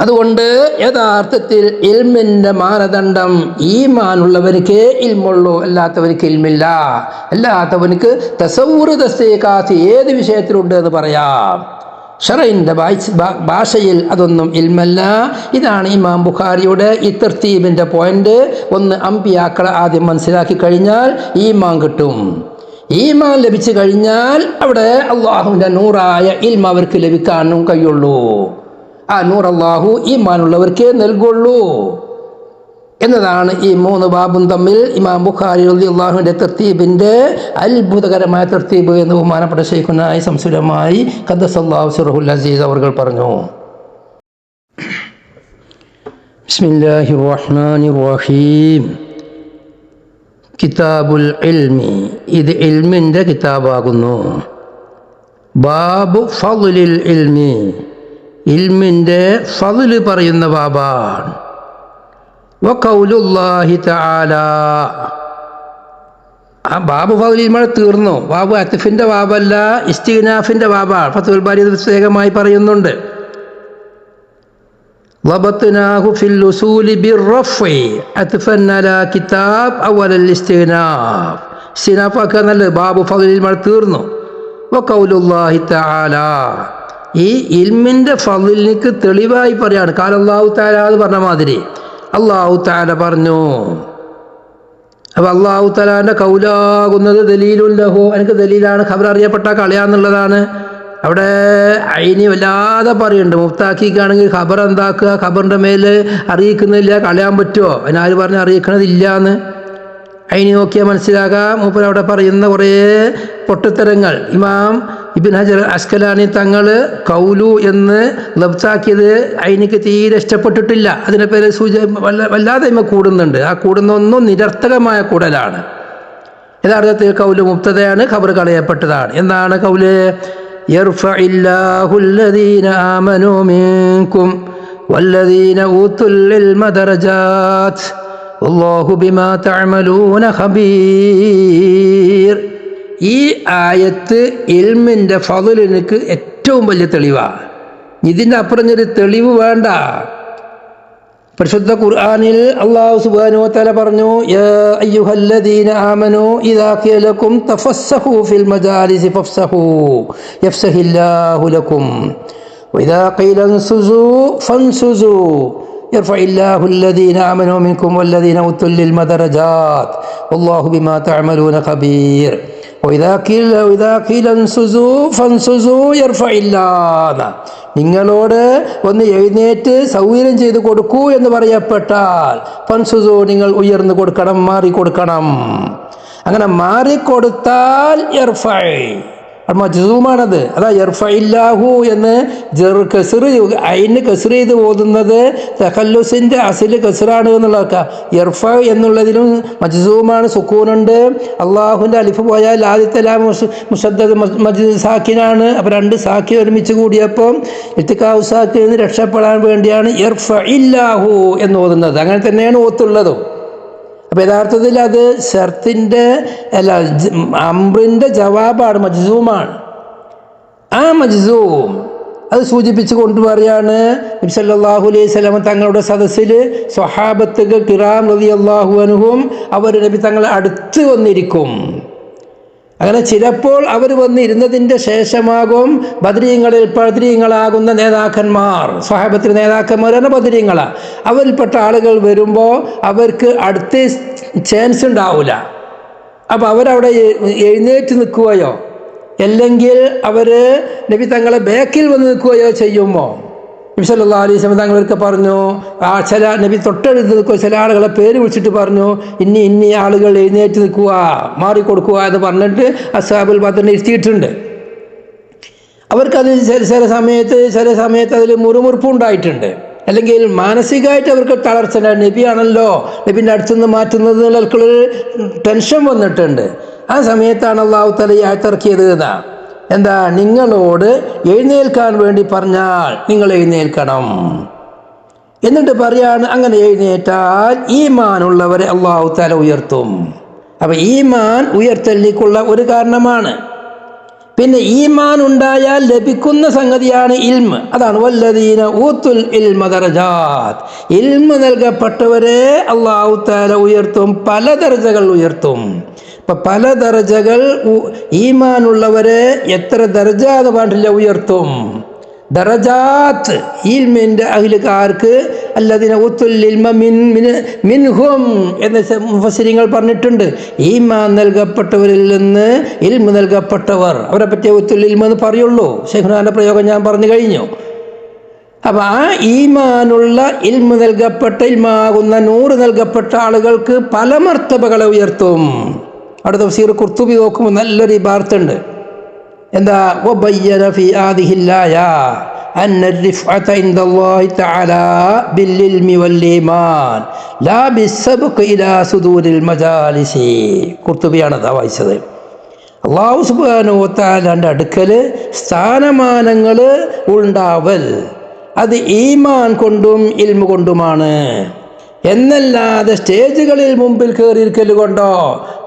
അതുകൊണ്ട് യഥാർത്ഥത്തിൽ ഇൽമിൻ്റെ മാനദണ്ഡം ഈമാനുള്ളവർക്ക് ഇൽമുള്ളൂ, അല്ലാത്തവർക്ക് ഇൽമില്ല. അല്ലാത്തവർക്ക് തസവ്വുർ തസ്ദീഖാത്ത് ഏത് വിഷയത്തിലുണ്ട് എന്ന് പറയാം. ശറഈന്റെ ഭാഷയിൽ അതൊന്നും ഇൽമല്ല. ഇതാണ് ഇമാം ബുഖാരിയുടെ ഈ തർത്തീബിൻ്റെ പോയിന്റ്. ഒന്ന്, അമ്പിയാക്കളെ ആദ്യം മനസ്സിലാക്കി കഴിഞ്ഞാൽ ഈമാൻ കിട്ടും. ഈമാൻ ലഭിച്ചു കഴിഞ്ഞാൽ അവിടെ അള്ളാഹുവിൻ്റെ നൂറായ ഇൽമ അവർക്ക് ലഭിക്കാനും കഴിയുള്ളൂ. ആ നൂർ അള്ളാഹു ഈമാനുള്ളവർക്കേ നൽകുള്ളൂ എന്നതാണ് ഈ മൂന്ന് ബാബും തമ്മിൽ ഇമാം ബുഖാരി റളിയല്ലാഹുവിൻ്റെ തർത്തീബിൻ്റെ അത്ഭുതകരമായ തർത്തീബ് എന്ന് ബഹുമാനപ്പെട്ട ശൈഖുനായി സംസുലമായി ഖദ്ദസല്ലാഹു സിർഹുൽ അസീസ് അവർ പറഞ്ഞു. ബിസ്മില്ലാഹിർ റഹ്മാനിർ റഹീം. കിതാബുൽ ഇൽമി, ഇത് ഇൽമിൻ്റെ കിതാബാകുന്നു. ബാബു ഫളിൽ ഇൽമി, ഇൽമിൻ്റെ ഫളിൽ പറയുന്ന ബാബാണ്. വഖൗലുല്ലാഹി തആല, ആ ബാബു ഫളിൽ മഴ തീർന്നു. ബാബു അത്ഫിൻ്റെ ബാബല്ല, ഇസ്തിഗ്നാഫിൻ്റെ ബാബാണ്. ഫത്ഹുൽ ബാരി പ്രത്യേകമായി പറയുന്നുണ്ട്. ളബത്നാഹു ഫിൽ ഉസൂലി ബിർറഫ്ഇ അത്ഫൻ അലാ കിതാബ് അവലൽ ഇസ്തിഗ്നാഫ്. ഇസ്തിഗ്നാഫ് ആക്കുക നല്ലത്. ബാബു ഫളിൽ മഴ തീർന്നു. വഖൗലുല്ലാഹി തആല, ഈ ഇൽമിൻ്റെ ഫളിലിക്ക് തെളിവായി പറയാണ്. ഖാല അല്ലാഹു തആല എന്ന് പറഞ്ഞ മാതിരി അല്ലാഹു തആല പറഞ്ഞു. അപ്പോൾ അല്ലാഹു തആലാൻ്റെ കൗലാകുന്നത് ദലീലുൻ ലഹു, എനിക്ക് ദലീലാണ്, ഖബർ അറിയപ്പെട്ട കളയാന്നുള്ളതാണ്. അവിടെ ഐനി വല്ലാതെ പറയുന്നുണ്ട്. മുഫ്താക്കിക്കാണെങ്കിൽ ഖബർ എന്താക്കുക, ഖബറിൻ്റെ മേൽ അറിയിക്കുന്നില്ല, കളയാൻ പറ്റുമോ? അതിനാര് പറഞ്ഞ് അറിയിക്കണതില്ല എന്ന് ഐനി നോക്കിയാൽ മനസ്സിലാകാം. മൂപ്പർ അവിടെ പറയുന്ന കുറേ പൊട്ടത്തരങ്ങൾ ഇമാം ഇബ്ൻ ഹജർ അസ്കലാനി തങ്ങൾ കൗലു എന്ന് ലബ്സാക്കിയത് ഐനിക്ക് തീരെ ഇഷ്ടപ്പെട്ടിട്ടില്ല. അതിനെ പേര് വല്ലാതെ ഇമ കൂടുന്നുണ്ട്. ആ കൂടുന്ന ഒന്നും നിരർത്ഥകമായ കൂടലാണ്. യഥാർത്ഥത്തിൽ കൗല് മുബ്തദയാണ്, ഖബർ കളയപ്പെട്ടതാണ്. എന്താണ് കൗല്? യർഫഇല്ലാഹുല്ലദീന ആമനൂ മിൻകും വല്ലദീന ഊതുൽ ഇൽമ ദറജാത്ത് വല്ലാഹു ബിമാ തഅമലൂന ഖബീർ. ഈ ആയത്ത് ഇൽമിൻ്റെ ഫളിലിനക്ക് ഏറ്റവും വലിയ തെളിവാണ്. ഇതിൻ്റെ അപ്പുറഞ്ഞൊരു തെളിവ് വേണ്ട. പരിശുദ്ധ ഖുർആനിൽ അല്ലാഹു സുബ്ഹാനഹു വ തആല പറഞ്ഞു, യാ അയ്യുഹല്ലദീന ആമനൂ ഇദാ ഖീല ലക്കും തഫസ്സഹൂ ഫിൽ മജാലിസി ഫഫ്സഹൂ യഫ്സഹില്ലാഹു ലക്കും വഇദാ ഖീല അൻസുസൂ ഫൻസുസൂ യർഫഇല്ലാഹു അല്ലദീന ആമനൂ മിൻകും വല്ലദീന ഊതുൽ ഇൽമ ദറജാത്ത് വല്ലാഹു ബിമാ തഅമലൂന ഖബീർ വഇദാ ഖീല അൻസുസൂ ഫൻസുസൂ യർഫഇല്ലാഹ. നിങ്ങളോട് ഒന്ന് എഴുന്നേറ്റ് സൗകര്യം ചെയ്ത് കൊടുക്കൂ എന്ന് പറയപ്പെട്ടാൽ ഫൻസുസൂ, നിങ്ങൾ ഉയർന്നു കൊടുക്കണം, മാറിക്കൊടുക്കണം. അങ്ങനെ മാറിക്കൊടുത്താൽ യർഫഇ, മജ്സൂമാണത്. അതാ യർഫഇല്ലാഹു എന്ന് ഐന് കസ്ർ ചെയ്ത് ഓതുന്നത് തഖല്ലുസിൻ്റെ അസില് കസ്റാണ് എന്നുള്ളതൊക്കെ. യർഫ എന്നുള്ളതിലും മജ്സൂമാണ്, സുക്കൂനുണ്ട്. അള്ളാഹുവിൻ്റെ അലിഫ് പോയാൽ ആദ്യത്തെ ലാം മുസദ്ദദ് സാക്കിനാണ്. അപ്പോൾ രണ്ട് സാക്കി ഒരുമിച്ച് കൂടിയപ്പോൾ ഇത്തിക്കാവ് സാക്കിൽ നിന്ന് രക്ഷപ്പെടാൻ വേണ്ടിയാണ് യർഫഇല്ലാഹു എന്ന് ഓതുന്നത്. അങ്ങനെ തന്നെയാണ് ഓത്തുള്ളതും. അപ്പോൾ യഥാർത്ഥത്തിൽ അത് ഷർത്തിൻ്റെ അല്ല അംറിൻ്റെ ജവാബാണ്, മജ്സൂമാണ്. ആ മജ്സൂം അത് സൂചിപ്പിച്ച് കൊണ്ടുപറയാണ് നബി സല്ലല്ലാഹു അലൈഹി വസല്ലം തങ്ങളുടെ സദസ്സിൽ സ്വഹാബത്തുകൾ കിറാം റളിയല്ലാഹു അൻഹും അവർ നബി തങ്ങളെ അടുത്ത് വന്നിരിക്കും. അങ്ങനെ ചിലപ്പോൾ അവർ വന്നിരുന്നതിൻ്റെ ശേഷമാകും ബദരീങ്ങളാകുന്ന നേതാക്കന്മാർ, സ്വഹാബത്തിന് നേതാക്കന്മാരാണ് ബദരീങ്ങളാണ്, അവരിൽപ്പെട്ട ആളുകൾ വരുമ്പോൾ അവർക്ക് അടുത്ത ചാൻസ് ഉണ്ടാവില്ല. അപ്പോൾ അവരവിടെ എഴുന്നേറ്റ് നിൽക്കുകയോ അല്ലെങ്കിൽ അവർ നബി തങ്ങളെ ബാക്കിൽ വന്ന് നിൽക്കുകയോ ചെയ്യുമ്പോൾ നബി സല്ലല്ലാഹു അലൈഹി വസല്ലം തങ്ങളൊക്കെ പറഞ്ഞു, ചില നബി തൊട്ടടുത്ത് നിൽക്കുക, ചില ആളുകളെ പേര് വിളിച്ചിട്ട് പറഞ്ഞു, ഇനി ആളുകൾ എഴുന്നേറ്റ് നിൽക്കുക, മാറിക്കൊടുക്കുക എന്ന് പറഞ്ഞിട്ട് അസ്ഹാബുൽ ബദറിനെ ഇരുത്തിയിട്ടുണ്ട്. അവർക്കത് ചില സമയത്ത് അതിൽ മുറുമുറുപ്പുണ്ടായിട്ടുണ്ട്, അല്ലെങ്കിൽ മാനസികമായിട്ട് അവർക്ക് തളർച്ച. നബിയാണല്ലോ, നബിൻ്റെ അടുത്തുനിന്ന് മാറ്റുന്നത് എന്നുള്ള ടെൻഷൻ വന്നിട്ടുണ്ട്. ആ സമയത്താണ് അള്ളാഹു തആല ഈ ആയത്തിറക്കിയത്. എന്താ? നിങ്ങളോട് എഴുന്നേൽക്കാൻ വേണ്ടി പറഞ്ഞാൽ നിങ്ങൾ എഴുന്നേൽക്കണം. എന്നിട്ട് പറയാണ്, അങ്ങനെ എഴുന്നേറ്റാൽ ഈമാനുള്ളവരെ അള്ളാഹു തആല ഉയർത്തും. അപ്പം ഈമാൻ ഉയർത്തലിലേക്കുള്ള ഒരു കാരണമാണ്. പിന്നെ ഈമാൻ ഉണ്ടായാൽ ലഭിക്കുന്ന സംഗതിയാണ് ഇൽമ്. അതാണ് വല്ലദീന ഊത്തുൽ ഇൽമ ദറജാത്ത്. ഇൽമ് നൽകപ്പെട്ടവരെ അല്ലാഹു തആല ഉയർത്തും, പല ദർജകൾ ഉയർത്തും. അപ്പം പല ദർജകൾ ഈമാനുള്ളവരെ എത്ര ദർജ എന്ന് പറഞ്ഞില്ല ഉയർത്തും. ദറജാത്ത് ഇൽമിൻ്റെ അഹ്ലുകാർക്ക് അല്ലദീന ഊത്തുൽ ഇൽമ മിൻഹും എന്ന് മുഫസ്സിരിങ്ങൾ പറഞ്ഞിട്ടുണ്ട്. ഈമാൻ നൽകപ്പെട്ടവരിൽ നിന്ന് ഇൽമ നൽകപ്പെട്ടവർ, അവരെ പറ്റി ഊത്തുൽ ഇൽമ എന്ന് പറയുള്ളൂ. ശൈഖുനാന്റെ പ്രയോഗം ഞാൻ പറഞ്ഞു കഴിഞ്ഞു. അപ്പം ആ ഈമാനുള്ള ഇൽമ നൽകപ്പെട്ട, ഇൽമാകുന്ന നൂറ് നൽകപ്പെട്ട ആളുകൾക്ക് പല മർത്തബകളെ ഉയർത്തും. അവിടെ തഫ്സീർ ഖുർത്തുബി നോക്കുമ്പോൾ നല്ലൊരു ഇബാറത്തുണ്ട്. എന്താ? വബയ്യന ഫീ ഹാദിഹിൽ ആയ അന്ന الرفعة عند الله تعالى بالعلم والإيمان لا بالسبق إلى صدور المجالس. ഖുർത്തുബിയാണ് അതാ വായിച്ചത്. അല്ലാഹു സുബ്ഹാനഹു വ തആലയുടെ അടുക്കൽ സ്ഥാനമാനങ്ങൾ ഉണ്ടാവൽ അത് ഈമാൻ കൊണ്ടും ഇൽമ കൊണ്ടുമാണ് എന്നല്ലാതെ സ്റ്റേജുകളിൽ മുമ്പിൽ കയറിയിരിക്കൽ കൊണ്ടോ,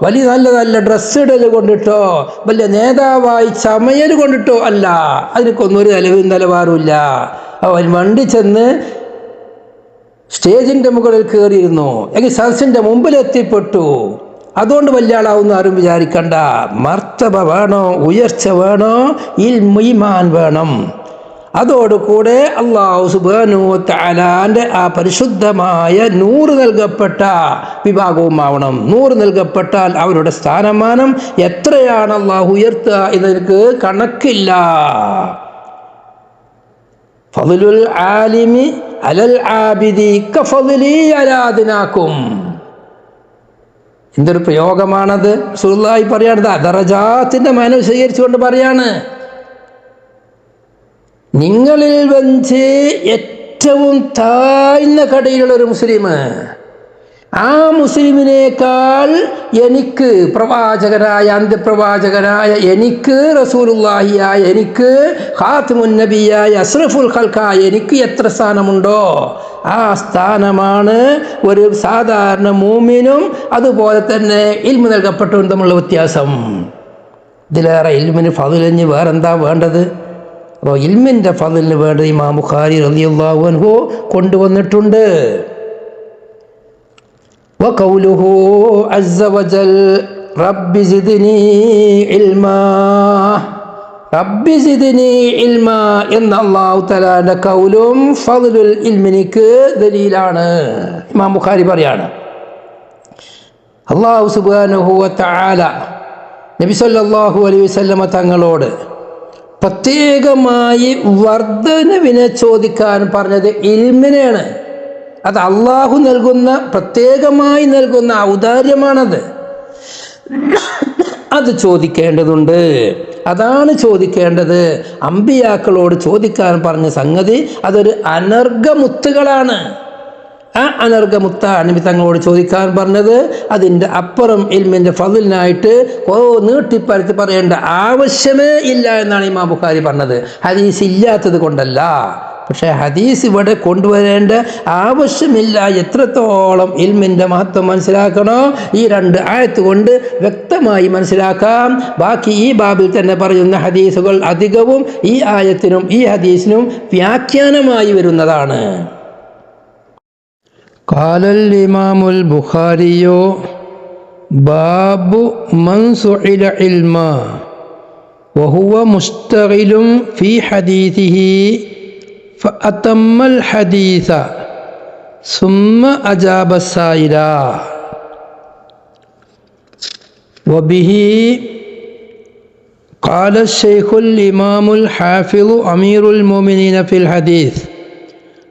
വലിയ നല്ല ഡ്രസ്സ് ഇടൽ കൊണ്ടിട്ടോ, വലിയ നേതാവായി ചമയൽ കൊണ്ടിട്ടോ അല്ല. അതിനൊക്കൊന്നും ഒരു നിലവാരമില്ല. അവൻ വണ്ടി ചെന്ന് സ്റ്റേജിൻ്റെ മുകളിൽ കയറിയിരുന്നു, എങ്കിൽ സദസ്സിൻ്റെ മുമ്പിൽ എത്തിപ്പെട്ടു, അതുകൊണ്ട് വലിയ ആളാവുന്ന ആരും വിചാരിക്കണ്ട. മർത്തബ വേണോ, ഉയർച്ച വേണോ, ഈമാൻ വേണം. അതോടുകൂടെ അല്ലാഹു സുബ്ഹാനഹു വ തആലാന്റെ ആ പരിശുദ്ധമായ നൂറ് നൽകപ്പെട്ട വിഭാഗവുമാവണം. നൂറ് നൽകപ്പെട്ടാൽ അവരുടെ സ്ഥാനമാനം എത്രയാണ് അല്ലാഹു ഉയർത്തുക എന്നതിന് കണക്കില്ല. ഫദ്ലുൽ ആലിമി അലൽ ആബിദി കഫദ്ലി അലാ അദ്നാകും. എന്തൊരു പ്രയോഗമാണത്! റസൂലുള്ളാഹി പറയാണ്, ദറജാത്തിന്റെ മാന വിശദീകരിച്ചുകൊണ്ട് പറയാണ്, നിങ്ങളിൽ വെച്ച് ഏറ്റവും താഴ്ന്ന കടയിലുള്ള ഒരു മുസ്ലിം, ആ മുസ്ലിമിനേക്കാൾ എനിക്ക് പ്രവാചകനായ, അന്ത്യപ്രവാചകനായ എനിക്ക്, റസൂലുള്ളാഹിയായ എനിക്ക്, ഖാതിമുൻ നബിയായ അസ്റഫുൽ ഖൽഖായ എനിക്ക് എത്ര സ്ഥാനമുണ്ടോ ആ സ്ഥാനമാണ് ഒരു സാധാരണ മൂമിനും അതുപോലെ തന്നെ ഇൽമു നൽകപ്പെട്ടവനും തമ്മിലുള്ള വ്യത്യാസം. ഇതിലേറെ ഇൽമിന് ഫദ്ലിന് വേറെന്താ വേണ്ടത്? അപ്പോൾ ഇൽമിൻ്റെ ഫദ്ലിന് വേണ്ടി ഇമാം ബുഖാരി റളിയല്ലാഹു അൻഹു കൊണ്ടുവന്നിട്ടുണ്ട്. വഖൗലുഹു അസ്സ വജൽ റബ്ബി സിദ്നി ഇൽമാ, റബ്ബി സിദ്നി ഇൽമാ എന്ന അല്ലാഹു തആലയുടെ ഖൗലും ഫദ്ലുൽ ഇൽമിനിക്ക് ദലീലാണ്. ഇമാം ബുഖാരി പറയാണ്, അല്ലാഹു സുബ്ഹാനഹു വ തആല നബി സല്ലല്ലാഹു അലൈഹി വസല്ലമ തങ്ങളോട് പ്രത്യേകമായി വർദ്ധനവിനെ ചോദിക്കാൻ പറഞ്ഞത് ഇൽമിനെയാണ്. അത് അള്ളാഹു നൽകുന്ന, പ്രത്യേകമായി നൽകുന്ന ഔദാര്യമാണത്. അത് ചോദിക്കേണ്ടതുണ്ട്. അതാണ് ചോദിക്കേണ്ടത്. അമ്പിയാക്കളോട് ചോദിക്കാൻ പറഞ്ഞ സംഗതി അതൊരു അനർഘമുത്തുകളാണ്. ആ അനർഘമുത്ത നബി തങ്ങളോട് ചോദിക്കാൻ പറഞ്ഞത് അതിൻ്റെ അപ്പുറം ഇൽമിൻ്റെ ഫദ്ലിനായിട്ട് നീട്ടിപ്പരത്തി പറയേണ്ട ആവശ്യമേ ഇല്ല എന്നാണ് ഇമാം ബുഖാരി പറഞ്ഞത്. ഹദീസ് ഇല്ലാത്തത് കൊണ്ടല്ല, പക്ഷേ ഹദീസ് ഇവിടെ കൊണ്ടുവരേണ്ട ആവശ്യമില്ല. എത്രത്തോളം ഇൽമിൻ്റെ മഹത്വം മനസ്സിലാക്കണോ ഈ രണ്ട് ആയത്ത് കൊണ്ട് വ്യക്തമായി മനസ്സിലാക്കാം. ബാക്കി ഈ ബാബിൽ തന്നെ പറയുന്ന ഹദീസുകൾ അധികവും ഈ ആയത്തിനും ഈ ഹദീസിനും വ്യാഖ്യാനമായി വരുന്നതാണ്. ഖാലൽ ഇമാമുൽ ബുഖാരിയോ ബാബു മൻ സുഇല ഇൽമ വഹുവ മുസ്തഗിലും ഫീ ഹദീസിഹി ഫഅതമ്മൽ ഹദീസ സുമ്മ അജാബ സായില. وبه قال الشيخ الإمام الحافظ أمير المؤمنين في الحديث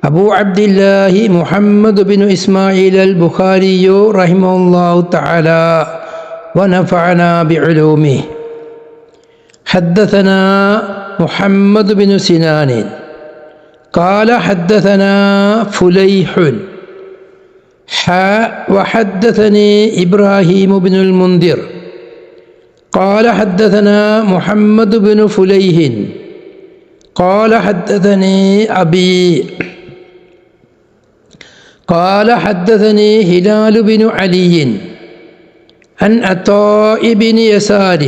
أبو عبد الله محمد بن إسماعيل البخاري رحمه الله تعالى ونفعنا بعلومه. حدثنا محمد بن سنان قال حدثنا فليح وحدثني إبراهيم بن المنذر قال حدثنا محمد بن فليح قال حدثني أبي قال حدثني هلال بن علي عن عطاء بن يسار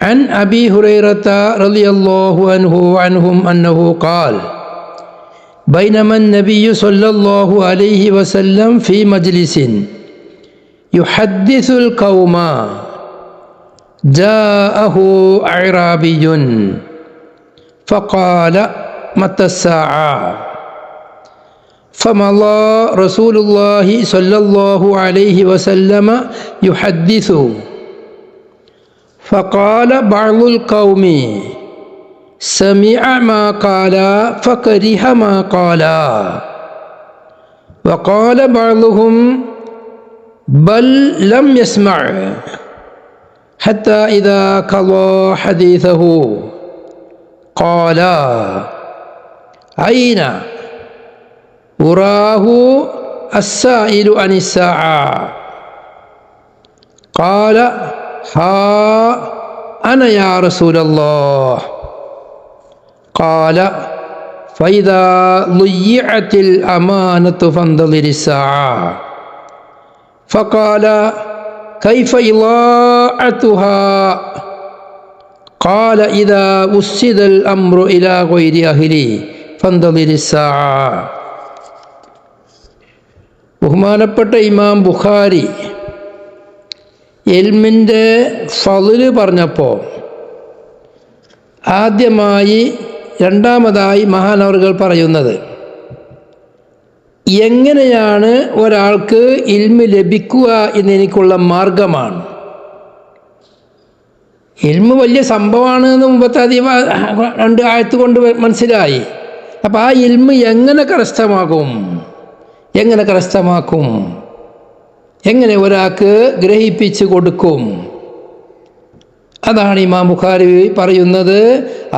عن أبي هريرة رضي الله عنهم أنه قال بينما النبي صلى الله عليه وسلم في مجلس يحدث القوم جاءه أعرابي فقال متى الساعة فمضى رسول الله صلى الله عليه وسلم يحدث فقال بعض القوم سمع ما قال فكره ما قال وقال بعضهم بل لم يسمع حتى إذا قضى حديثه قال أين أراه السائل عن الساعة قال ها أنا يا رسول الله قال فإذا ضيعت الأمانة فانتظر الساعة فقال كيف إضاعتها قال إذا وسد الأمر إلى غير أهله فانتظر الساعة. ബഹുമാനപ്പെട്ട ഇമാം ബുഖാരി ഇൽമിൻ്റെ ഫള് പറഞ്ഞപ്പോൾ ആദ്യമായി രണ്ടാമതായി മഹാനവറുകൾ പറയുന്നത് എങ്ങനെയാണ് ഒരാൾക്ക് ഇൽമ് ലഭിക്കുക എന്നെനിക്കുള്ള മാർഗമാണ്. ഇൽമ് വലിയ സംഭവമാണ് എന്ന് മുമ്പത്തെ രണ്ട് ആയത്ത് കൊണ്ട് മനസ്സിലായി. അപ്പം ആ ഇൽമ് എങ്ങനെ കരസ്ഥമാക്കും, എങ്ങനെ ഒരാൾക്ക് ഗ്രഹിപ്പിച്ച് കൊടുക്കും, അതാണ് ഇമാം ബുഖാരി പറയുന്നത്.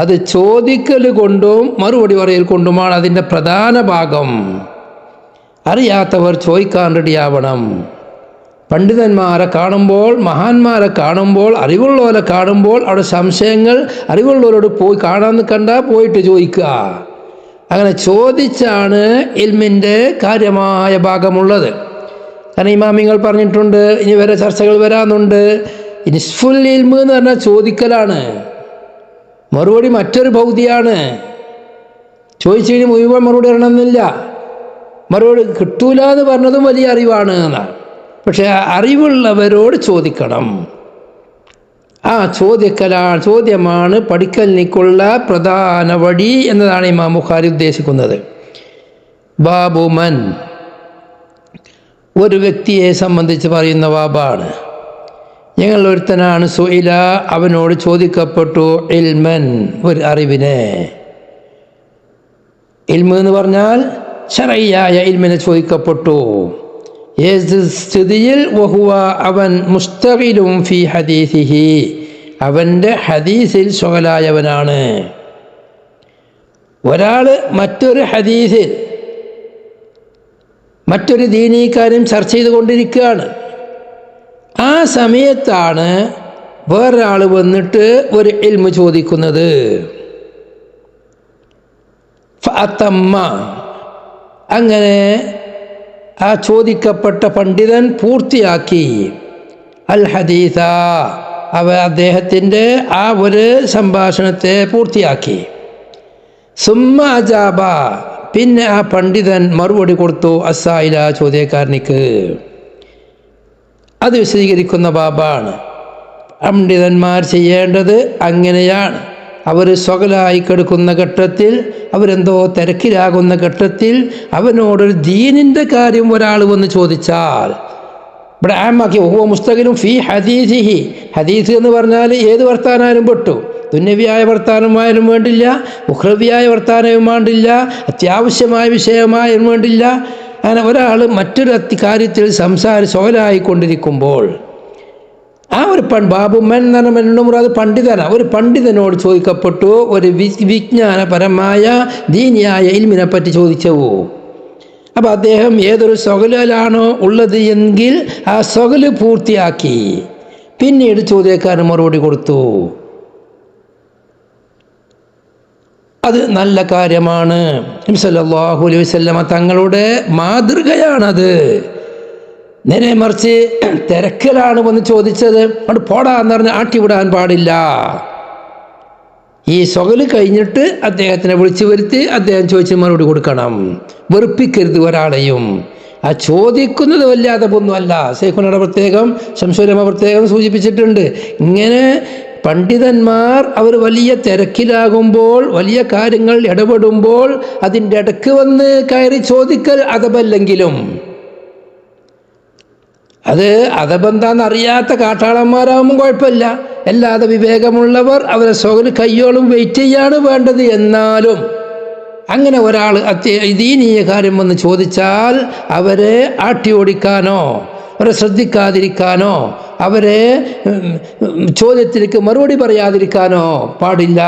അത് ചോദിക്കൽ കൊണ്ടും മറുപടി പറയൽ കൊണ്ടുമാണ് അതിൻ്റെ പ്രധാന ഭാഗം. അറിയാത്തവർ ചോദിക്കാൻ റെഡിയാവണം. പണ്ഡിതന്മാരെ കാണുമ്പോൾ, മഹാന്മാരെ കാണുമ്പോൾ, അറിവുള്ളവരെ കാണുമ്പോൾ അവിടെ സംശയങ്ങൾ അറിവുള്ളവരോട് പോയി കാണാൻ കണ്ടാൽ പോയിട്ട് ചോദിക്കുക. അങ്ങനെ ചോദിച്ചാണ് ഇൽമിൻ്റെ കാര്യമായ ഭാഗമുള്ളത്. കാരണം ഇമാമിങ്ങൾ പറഞ്ഞിട്ടുണ്ട്, ഇനി വരെ ചർച്ചകൾ വരാനുണ്ട്. നിസ്ഫുൽ ഇൽമ് എന്ന് പറഞ്ഞാൽ ചോദിക്കലാണ്, മറുപടി മറ്റൊരു ഭൗതിയാണ്. ചോദിച്ചതിന് മുഴുവൻ മറുപടി പറയണമെന്നില്ല. മറുപടി കിട്ടൂല എന്ന് പറഞ്ഞതും വലിയ അറിവാണ് എന്നാണ്. പക്ഷെ അറിവുള്ളവരോട് ചോദിക്കണം. ആ ചോദ്യമാണ് പഠിക്കലിനുള്ള പ്രധാന വഴി എന്നതാണ് ഇമാം ബുഖാരി ഉദ്ദേശിക്കുന്നത്. ബാബുമൻ, ഒരു വ്യക്തിയെ സംബന്ധിച്ച് പറയുന്ന ബാബാണ്. ഞങ്ങൾ ഒരുത്തനാണ് സുഇല, അവനോട് ചോദിക്കപ്പെട്ടു ഇൽമൻ, ഒരു അറിവിനെ. ഇൽമ് എന്ന് പറഞ്ഞാൽ ശരഈയായ ഇൽമിനെ ചോദിക്കപ്പെട്ടു. ഏത് സ്ഥിതിയിൽ വഹുവ, അവൻ മുസ്തഖിലും ഫി ഹദീസിഹി, അവൻ്റെ ഹദീസിൽ ശുഗലായവനാണ്. ഒരാൾ മറ്റൊരു ഹദീസിൽ മറ്റൊരു ദീനീ കാര്യം ചർച്ച ചെയ്തുകൊണ്ടിരിക്കുകയാണ്. ആ സമയത്താണ് വേറൊരാൾ വന്നിട്ട് ഒരു ഇൽമ് ചോദിക്കുന്നത്. ഫഅതമ്മ, അങ്ങനെ ആ ചോദിക്കപ്പെട്ട പണ്ഡിതൻ പൂർത്തിയാക്കി അൽ ഹദീസ, അദ്ദേഹത്തിൻ്റെ ആ ഒരു സംഭാഷണത്തെ പൂർത്തിയാക്കി. സുമ്മ അജാബ, പിന്നെ ആ പണ്ഡിതൻ മറുപടി കൊടുത്തു അസ്സായില, ചോദ്യക്കാരനിക്ക്. അത് വിശദീകരിക്കുന്ന ബാബാണ്. പണ്ഡിതന്മാർ ചെയ്യേണ്ടത് അങ്ങനെയാണ്. അവർ സ്വകലായി കിടക്കുന്ന ഘട്ടത്തിൽ, അവരെന്തോ തിരക്കിലാകുന്ന ഘട്ടത്തിൽ അവനോടൊരു ദീനിൻ്റെ കാര്യം ഒരാൾ വന്ന് ചോദിച്ചാൽ ഇവിടെ ആമാക്കി ഓ മുസ്തഖിലും ഫി ഹദീസിഹി. ഹദീസ് എന്ന് പറഞ്ഞാൽ ഏത് വർത്താനാലും പെട്ടു. ദുന്യവിയായ വർത്താനമായാലും വേണ്ടില്ല, ഉഖ്രവിയായ വർത്താനവും വേണ്ടില്ല, അത്യാവശ്യമായ വിഷയമായും വേണ്ടില്ല. അങ്ങനെ ഒരാൾ മറ്റൊരു കാര്യത്തിൽ സോലായിക്കൊണ്ടിരിക്കുമ്പോൾ ആ ഒരു ബാബുമൻ എന്ന് പറഞ്ഞ അത് പണ്ഡിതനാണ്. ഒരു പണ്ഡിതനോട് ചോദിക്കപ്പെട്ടു ഒരു വിജ്ഞാനപരമായ ദീനിയായ ഇൽമിനെ പറ്റി ചോദിച്ചു. അപ്പം അദ്ദേഹം ഏതൊരു സൊഗലിലാണോ ഉള്ളത് എങ്കിൽ ആ സൊഗല് പൂർത്തിയാക്കി പിന്നീട് ചോദ്യക്കാരന് മറുപടി കൊടുത്തു. അത് നല്ല കാര്യമാണ്. നബി സല്ലല്ലാഹു അലൈഹി വസല്ലമ തങ്ങളുടെ മാതൃകയാണത്. നേരെ മറിച്ച് തിരക്കിലാണ് വന്ന് ചോദിച്ചത്, അവിടെ പോടാന്ന് പറഞ്ഞ് ആട്ടിവിടാൻ പാടില്ല. ഈ സൊഗല് കഴിഞ്ഞിട്ട് അദ്ദേഹത്തിനെ വിളിച്ചു വരുത്തി അദ്ദേഹം ചോദിച്ച് മറുപടി കൊടുക്കണം. വെറുപ്പിക്കരുത് ഒരാളെയും. ആ ചോദിക്കുന്നത് വല്ലാതെ ഒന്നുമല്ല. ശൈഖുനയുടെ പ്രത്യേകം ശംസുലമ പ്രത്യേകം സൂചിപ്പിച്ചിട്ടുണ്ട്. ഇങ്ങനെ പണ്ഡിതന്മാർ അവർ വലിയ തിരക്കിലാകുമ്പോൾ, വലിയ കാര്യങ്ങൾ ഇടപെടുമ്പോൾ അതിൻ്റെ ഇടയ്ക്ക് വന്ന് കയറി ചോദിക്കൽ അദബല്ലെങ്കിലും അത് അദബെന്താന്ന് അറിയാത്ത കാട്ടാളന്മാരാകുമ്പോൾ കുഴപ്പമില്ല. അല്ലാതെ വിവേകമുള്ളവർ അവരെ സൊഗല് കയ്യോളം വെയിറ്റ് ചെയ്യാണ് വേണ്ടത്. എന്നാലും അങ്ങനെ ഒരാൾ ദീനീയ കാര്യം വന്ന് ചോദിച്ചാൽ അവരെ ആട്ടി ഓടിക്കാനോ അവരെ ശ്രദ്ധിക്കാതിരിക്കാനോ അവരെ ചോദ്യത്തിലേക്ക് മറുപടി പറയാതിരിക്കാനോ പാടില്ല.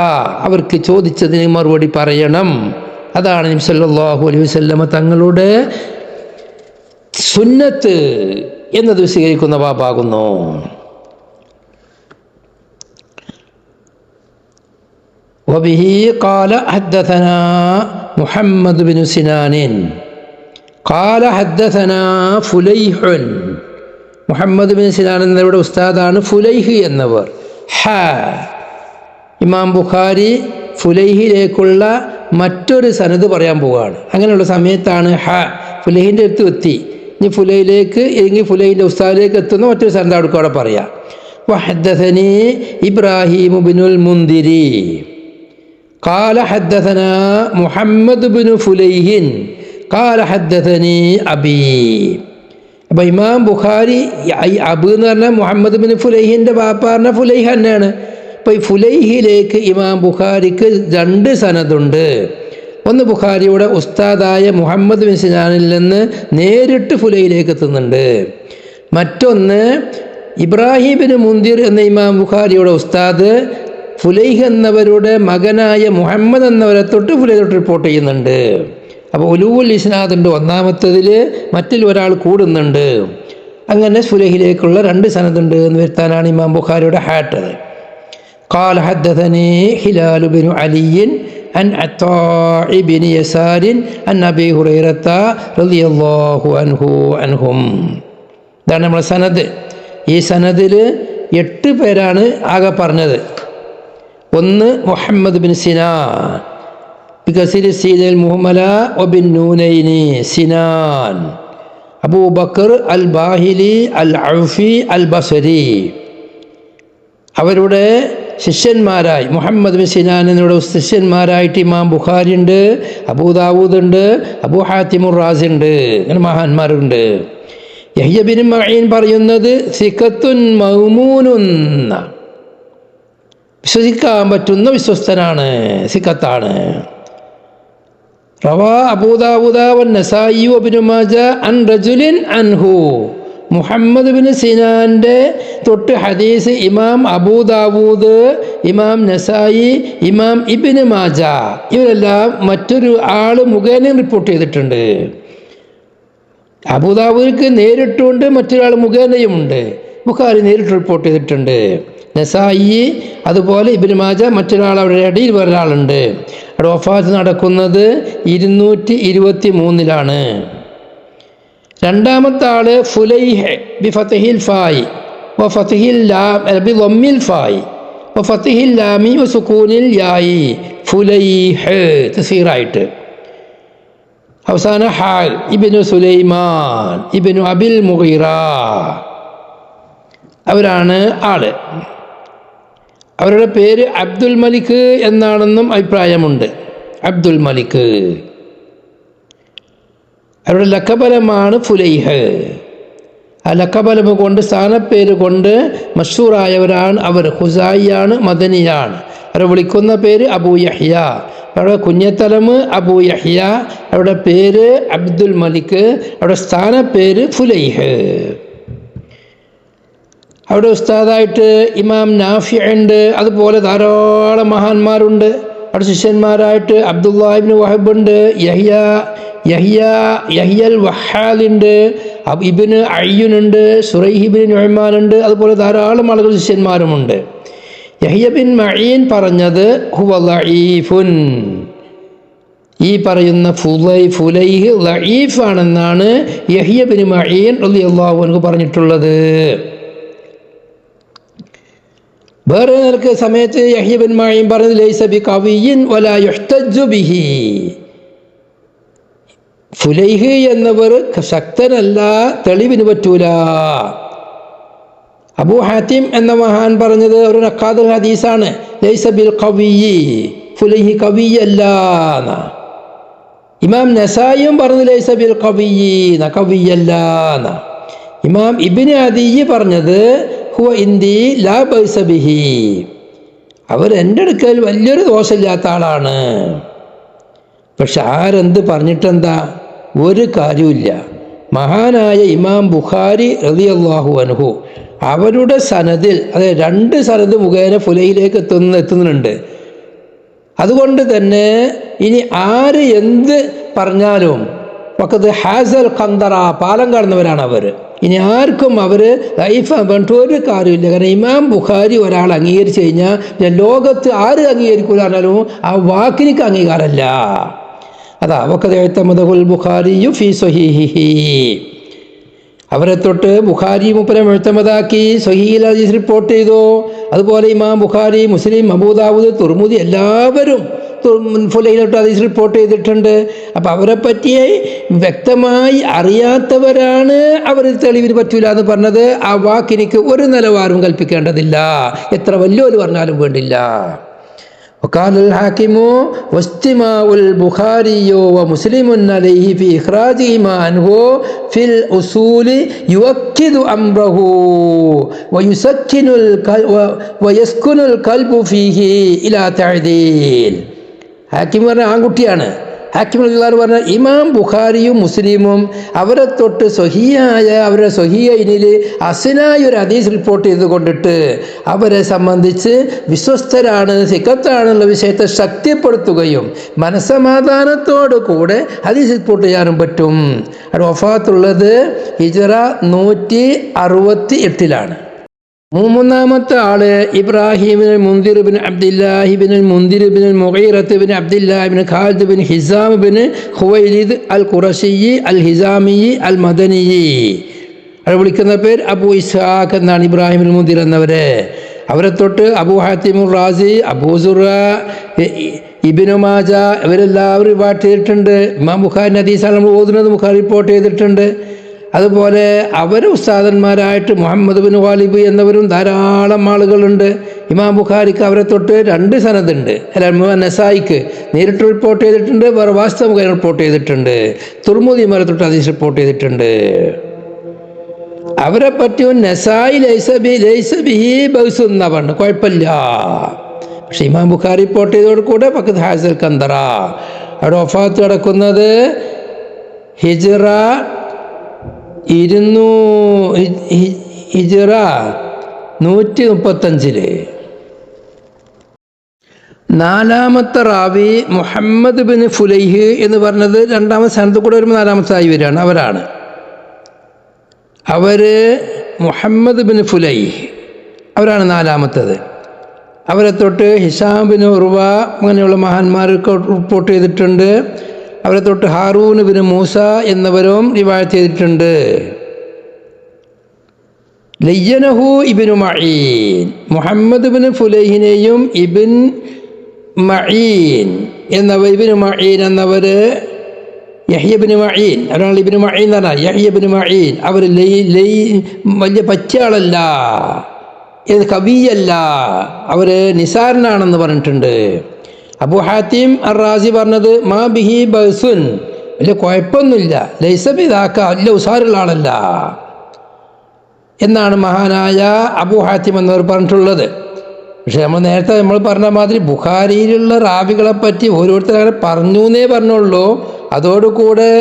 അവർക്ക് ചോദിച്ചതിന് മറുപടി പറയണം. അതാണ് നബി സല്ലല്ലാഹു അലൈഹി വസല്ലമ തങ്ങളുടെ സുന്നത്ത് എന്നത് സ്വീകരിക്കുന്ന ബാബാകുന്നു. وبه قال حدثنا محمد بن سنان قال حدثنا فليح. മുഹമ്മദ് ബിൻ സിനാൻ എന്നവരുടെ ഉസ്താദാണ് ഫുലൈഹ് എന്നവർ. ഇമാം ബുഖാരി ഫുലൈഹിലേക്കുള്ള മറ്റൊരു സനദ് പറയാൻ പോവുകയാണ്. അങ്ങനെയുള്ള സമയത്താണ് ഫുലൈഹിൻ്റെ അടുത്ത് എത്തി. ഇനി ഫുലൈഹിലേക്ക് അല്ലെങ്കിൽ ഫുലൈഹിൻ്റെ ഉസ്താദിലേക്ക് എത്തുന്ന മറ്റൊരു സനദ് അവിടെ പറയാം. വഹദ്ദസനി ഇബ്രാഹിം ബിനുൽ മുന്ദിരി قال حدثنا محمد بن فليح قال حدثني أبي. അപ്പോൾ ഇമാം ബുഖാരി അബ് എന്ന് പറഞ്ഞാൽ മുഹമ്മദ് ബിൻ ഫുലൈഹിൻ്റെ ബാപ്പ പറഞ്ഞ ഫുലൈഹ് തന്നെയാണ്. അപ്പോൾ ഈ ഫുലൈഹിലേക്ക് ഇമാം ബുഖാരിക്ക് രണ്ട് സനദുണ്ട്. ഒന്ന് ബുഖാരിയുടെ ഉസ്താദായ മുഹമ്മദ് ബിൻ സിനാനിൽ നിന്ന് നേരിട്ട് ഫുലൈഹിലേക്ക് എത്തുന്നുണ്ട്. മറ്റൊന്ന് ഇബ്രാഹിം ബിൻ മുന്തിർ എന്ന ഇമാം ബുഖാരിയുടെ ഉസ്താദ് ഫുലൈഹ് എന്നവരുടെ മകനായ മുഹമ്മദ് എന്നവരെ തൊട്ട് ഫുലൈഹ് തൊട്ട് റിപ്പോർട്ട് ചെയ്യുന്നുണ്ട്. അപ്പോൾ ഉലൂൽ ഇസ്നാദുണ്ട്. ഒന്നാമത്തതിൽ മറ്റിൽ ഒരാൾ കൂടുന്നുണ്ട്. അങ്ങനെ ഫുലൈഹിലേക്കുള്ള രണ്ട് സനദുണ്ട് എന്ന് വരുത്താനാണ് ഇമാം ബുഖാരിയുടെ ഹാട്ട്. قال حدثني هلال بن علي عن عطاء بن يسار عن أبي هريرة رضي الله عنهم. ഇതാണ് നമ്മുടെ സനദ്. ഈ സനദിൽ 8 പേരാണ് ആകെ പറഞ്ഞത്. ഒന്ന് മുഹമ്മദ് ബിൻ സിനാൻ ബികസിർ സീനൽ മുഹമ്മല വബിൻ നൂനൈനി സിനാൻ, അബൂബക്കർ അൽ ബാഹിലി അൽ ഔഫി അൽ ബസരി. അവരുടെ ശിഷ്യന്മാരായി മുഹമ്മദ് ബിൻ സിനാൻ എന്നിവരുടെ ശിഷ്യന്മാരായിട്ട് ഇമാം ബുഖാരി ഉണ്ട്, അബൂദാവൂദ് ഉണ്ട്, അബൂ ഹാത്തിമുർ റാസി ഉണ്ട്. അങ്ങനെ മഹാന്മാരുണ്ട്. യഹ്യ ബിൻ മഈൻ പറയുന്നത് സിഖത്തുൻ മൗമൂനുൻ, വിശ്വസിക്കാൻ പറ്റുന്ന വിശ്വസ്തനാണ്, സിഖത്താണ്. റവാ അബൂദാവൂദ വന്നസായി വഇബ്നു മാജ അൻ റജുലിൻ അൻഹു. മുഹമ്മദ് ബിൻ സിനാൻ്റെ തൊട്ട് ഹദീസ് ഇമാം അബൂദാവൂദ്, ഇമാം നസായി, ഇമാം ഇബ്നു മാജ ഇവരെല്ലാം മറ്റൊരു ആൾ മുഖേന റിപ്പോർട്ട് ചെയ്തിട്ടുണ്ട്. അബൂദാവൂദിക്ക് നേരിട്ടുണ്ട്, മറ്റൊരാൾ മുഖേനയുമുണ്ട്. ബുഖാരി നേരിട്ട് റിപ്പോർട്ട് ചെയ്തിട്ടുണ്ട്. നസായി അതുപോലെ ഇബ്നു മാജ മറ്റൊരാൾ അവരുടെ ഇടയിൽ ഒരാളുണ്ട്. അവിടെ വഫാത്ത് നടക്കുന്നത് 223 രണ്ടാമത്തെ ആള് ഫുലൈഹ് ബി ഫത്ഹിൽ ഫായി വ ഫത്ഹിൽ ലാം ബി ദമ്മിൽ ഫായി വ ഫത്ഹിൽ ലാമി വ സുകൂനിൽ യായി ഫുലൈഹ് തസ്ഗീറായിട്ട്. അവസാന ഹാൽ ഇബ്നു സുലൈമാൻ ഇബ്നു അബിൽ മുഗീറ. അവരാണ് ആള്. അവരുടെ പേര് അബ്ദുൽ മലിക് എന്നാണെന്നും അഭിപ്രായമുണ്ട്. അബ്ദുൽ മലിക്. അവരുടെ ലഖബലമാണ് ഫുലൈഹ്. ലഖബലമ കൊണ്ട് സ്ഥാനപ്പേര് കൊണ്ട് മഷൂറായവരാണ് അവർ. ഖുസായിയാണ്, മദനിയാണ്. അവരെ വിളിക്കുന്ന പേര് അബൂ യഹ്യ. അവിടെ കുഞ്ഞത്തലമ് അബൂ യഹ്യ, അവരുടെ പേര് അബ്ദുൽ മലിക്, അവിടെ സ്ഥാനപ്പേര് ഫുലൈഹ്. അവിടെ ഉസ്താദായിട്ട് ഇമാം നാഫി ഉണ്ട്. അതുപോലെ ധാരാളം മഹാന്മാരുണ്ട്. അവിടെ ശിഷ്യന്മാരായിട്ട് അബ്ദുല്ലാഹിബ്നു വഹബ് ഉണ്ട്, യഹ്യൽ വഹാലുണ്ട്, ഇബ്നു അയ്യുനുണ്ട്, സുറൈഹിബ്നു നുഅ്മാനുണ്ട്. അതുപോലെ ധാരാളം ആളുകൾ ശിഷ്യന്മാരുമുണ്ട്. യഹ്യ ബിൻ മഈൻ പറഞ്ഞത് ഹുവ ലഈഫുൻ, ഈ പറയുന്ന ഫുലൈഹ് ലഈഫ് ആണെന്നാണ് യഹ്യ ബിൻ മഈൻ റളിയല്ലാഹു അൻഹു പറഞ്ഞിട്ടുള്ളത്. വേറെ നിലക്ക് സമയത്ത് യഹ്യ ബിൻ മഈൻ പറഞ്ഞത് ലൈസ ബി ഖവിയ്യിൻ വലാ യുഹ്തജ്ജു ബിഹി, ഫുലൈഹ് എന്നവർ ശക്തനല്ല, തെളിവിന് പറ്റൂല. അബൂ ഹാത്തിം എന്ന മഹാൻ പറഞ്ഞത് ഒരു നഖാദുൽ ഹദീസാണ്, ലൈസ ബിൽ ഖവിയ്യി, ഫുലൈഹ് ഖവിയ്യല്ല. ഇമാം നസായിയും പറഞ്ഞു ലൈസ ബിൽ ഖവിയ്യി, ഖവിയ്യല്ല. ഇമാം ഇബ്നു അദിയ്യ് പറഞ്ഞത് ഹുവ ഇന്ദി ലാ ബൈസ ബിഹി, അവർ എൻ്റെ അടുക്കൽ വലിയൊരു ദോഷമില്ലാത്ത ആളാണ്. പക്ഷെ ആരെന്ത് പറഞ്ഞിട്ടെന്താ, ഒരു കാര്യമില്ല. മഹാനായ ഇമാം ബുഖാരി റളിയല്ലാഹു അൻഹു അവരുടെ സനദിൽ, അതായത് 2 സനദ് മുഖേന ഫുലൈഹിലേക്ക് എത്തുന്നുണ്ട്. അതുകൊണ്ട് തന്നെ ഇനി ആര് എന്ത് പറഞ്ഞാലും വഖദ് ഹാസൽ ഖന്തറ, പാലം കടന്നവരാണ് അവർ. ഇനി ആർക്കും അവർ ലൈഫ് പറഞ്ഞിട്ട് ഒരു കാര്യമില്ല. കാരണം ഇമാം ബുഖാരി ഒരാൾ അംഗീകരിച്ചു കഴിഞ്ഞാൽ ലോകത്ത് ആര് അംഗീകരിക്കൂല പറഞ്ഞാലും ആ വാക്കിനിക്ക് അംഗീകാരമല്ല. അതാ വഖദ് ഇഅ്തമദഹുൽ ബുഖാരിയു ഫീ സ്വഹീഹിഹി, അവരെ തൊട്ട് ബുഖാരി മുപ്പരെ മുഅ്തമദാക്കി സ്വഹീഹുൽ ഹദീസ് റിപ്പോർട്ട് ചെയ്തു. അതുപോലെ ഇമാം ബുഖാരി, മുസ്ലിം, അബൂ ദാവൂദ്, തുർമുദി എല്ലാവരും ഫുലൈഹിലോട്ട് ഹദീസ് റിപ്പോർട്ട് ചെയ്തിട്ടുണ്ട്. അപ്പം അവരെ പറ്റി വ്യക്തമായി അറിയാത്തവരാണ് അവർ തെളിവിന് പറ്റൂല എന്ന് പറഞ്ഞത്. ആ വാക്കിനിക്ക് ഒരു നിലവാരവും കൽപ്പിക്കേണ്ടതില്ല, എത്ര വലിയൊരു പറഞ്ഞാലും വേണ്ടില്ല. وقال الحاكم واستماع البخاري ومسلم عليه في إخراجهما عنه في الأصول يؤكد أمره ويسكن القلب فيه إلى تعديل. ഹാക്കിം പറഞ്ഞ ആൺകുട്ടിയാണ്. ഹാക്കിം റളിയല്ലാഹു പറഞ്ഞ ഇമാം ബുഖാരിയും മുസ്ലിമും അവരെ തൊട്ട് അവരുടെ സ്വഹീഹൈനിൽ അസ്നായ ഒരു ഹദീസ് റിപ്പോർട്ട് ചെയ്ത് കൊണ്ടിട്ട് അവരെ സംബന്ധിച്ച് വിശ്വസ്തരാണ്, സിഖത്താണെന്നുള്ള വിഷയത്തെ ശക്തിപ്പെടുത്തുകയും മനസ്സമാധാനത്തോടു കൂടെ ഹദീസ് റിപ്പോർട്ട് ചെയ്യാനും പറ്റും. അവിടെ വഫാത്തുള്ളത് ഹിജ്റ 168 മൂന്നാമത്തെ ആള് Ibrahim Mundhir bin Abdullahi bin Mundhir bin Mughirah bin Abdullahi bin Khalid bin Hizam bin Khuwaylid al Qurashi al Hizami al Madani. അവർ വിളിക്കുന്ന പേര് അബൂ ഇസ്ഹാഖ് എന്നാണ്, ഇബ്രാഹിം മുന്തിർ എന്നവരെ. അവരെ തൊട്ട് അബൂ ഹാത്തിമുർ റാസി, അബൂ സുറ, ഇബ്നു മാജ ഇവരെല്ലാവരും റിപ്പോർട്ട് ചെയ്തിട്ടുണ്ട്. ഇമാം ബുഖാരിൻ്റെ ഹദീസാണ് നമ്മൾ ഓതുന്നത്, ബുഖാരി റിപ്പോർട്ട് ചെയ്തിട്ടുണ്ട്. അതുപോലെ അവർ ഉസ്താദന്മാരായിട്ട് മുഹമ്മദ് ബിൻ ഖാലിബ് എന്നവരും ധാരാളം ആളുകളുണ്ട്. ഇമാം ബുഖാരിക്ക് അവരെ തൊട്ട് 2 സനദുണ്ട്. നസായിക്ക് നേരിട്ട് റിപ്പോർട്ട് ചെയ്തിട്ടുണ്ട്, വേറെ വാസ്തവ റിപ്പോർട്ട് ചെയ്തിട്ടുണ്ട്. തുർമുദി അവരെ തൊട്ട് ഹദീസ് റിപ്പോർട്ട് ചെയ്തിട്ടുണ്ട്. അവരെ പറ്റിയും നസായി ലൈസ ബിഹി ബൗസ് എന്നാ പറഞ്ഞു, കുഴപ്പമില്ല. പക്ഷെ ഇമാം ബുഖാരി റിപ്പോർട്ട് ചെയ്തതോട് കൂടെ ഫഖദ് ഹാസൽ ഖന്തറ. അവിടെ വഫാത്ത് കിടക്കുന്നത് ഹിജ്റ 135. നാലാമത്തെ റാവി മുഹമ്മദ് ബിൻ ഫുലൈഹ് എന്ന് പറഞ്ഞത് 2ാമത്തെ സ്ഥാനത്ത് കൂടെ വരുമ്പോൾ 4ാമത്തായി വരികയാണ്. അവർ മുഹമ്മദ് ബിൻ ഫുലൈഹ്, അവരാണ് 4ാമത്തത്. അവരെ തൊട്ട് ഹിഷാം ബിൻ ഉർവ അങ്ങനെയുള്ള മഹാന്മാർക്ക് റിപ്പോർട്ട് ചെയ്തിട്ടുണ്ട്. അവരെ തൊട്ട് ഹാറൂൻ ബിൻ മൂസ എന്നിവരും റിവായത്ത് ചെയ്തിട്ടുണ്ട്. ലയ്യനഹു ഇബ്നു മഈൻ, മുഹമ്മദ് ബിൻ ഫുലൈഹിനെയും ഇബ്ൻ മഈൻ എന്നവർ യഹ്യ ബിൻ മഈൻ, അവരാണ് ഇബ്നു മഈൻ എന്ന് പറഞ്ഞാൽ യഹ്യ ബിൻ മഈൻ, അവർ വലിയ പച്ചയാളല്ല, ഇത് കവിയല്ല, അവർ നിസാരനാണെന്ന് പറഞ്ഞിട്ടുണ്ട്. അബൂ ഹാത്തിം അർ റാസി പറഞ്ഞത് മാ ബിഹി ബഅ്സുൻ, വലിയ കുഴപ്പമൊന്നുമില്ല, ലൈസ ബിദാക, വലിയ ഉസാറുള്ള ആളല്ല. എന്നാണ് മഹാനായ അബൂ ഹാത്തിം എന്നവർ പറഞ്ഞിട്ടുള്ളത്. പക്ഷെ നേരത്തെ നമ്മൾ പറഞ്ഞ മാതിരി ബുഖാരിയിലുള്ള റാവികളെ പറ്റി ഓരോരുത്തർ അങ്ങനെ പറഞ്ഞു എന്നേ പറഞ്ഞുള്ളൂ. അതോടുകൂടെ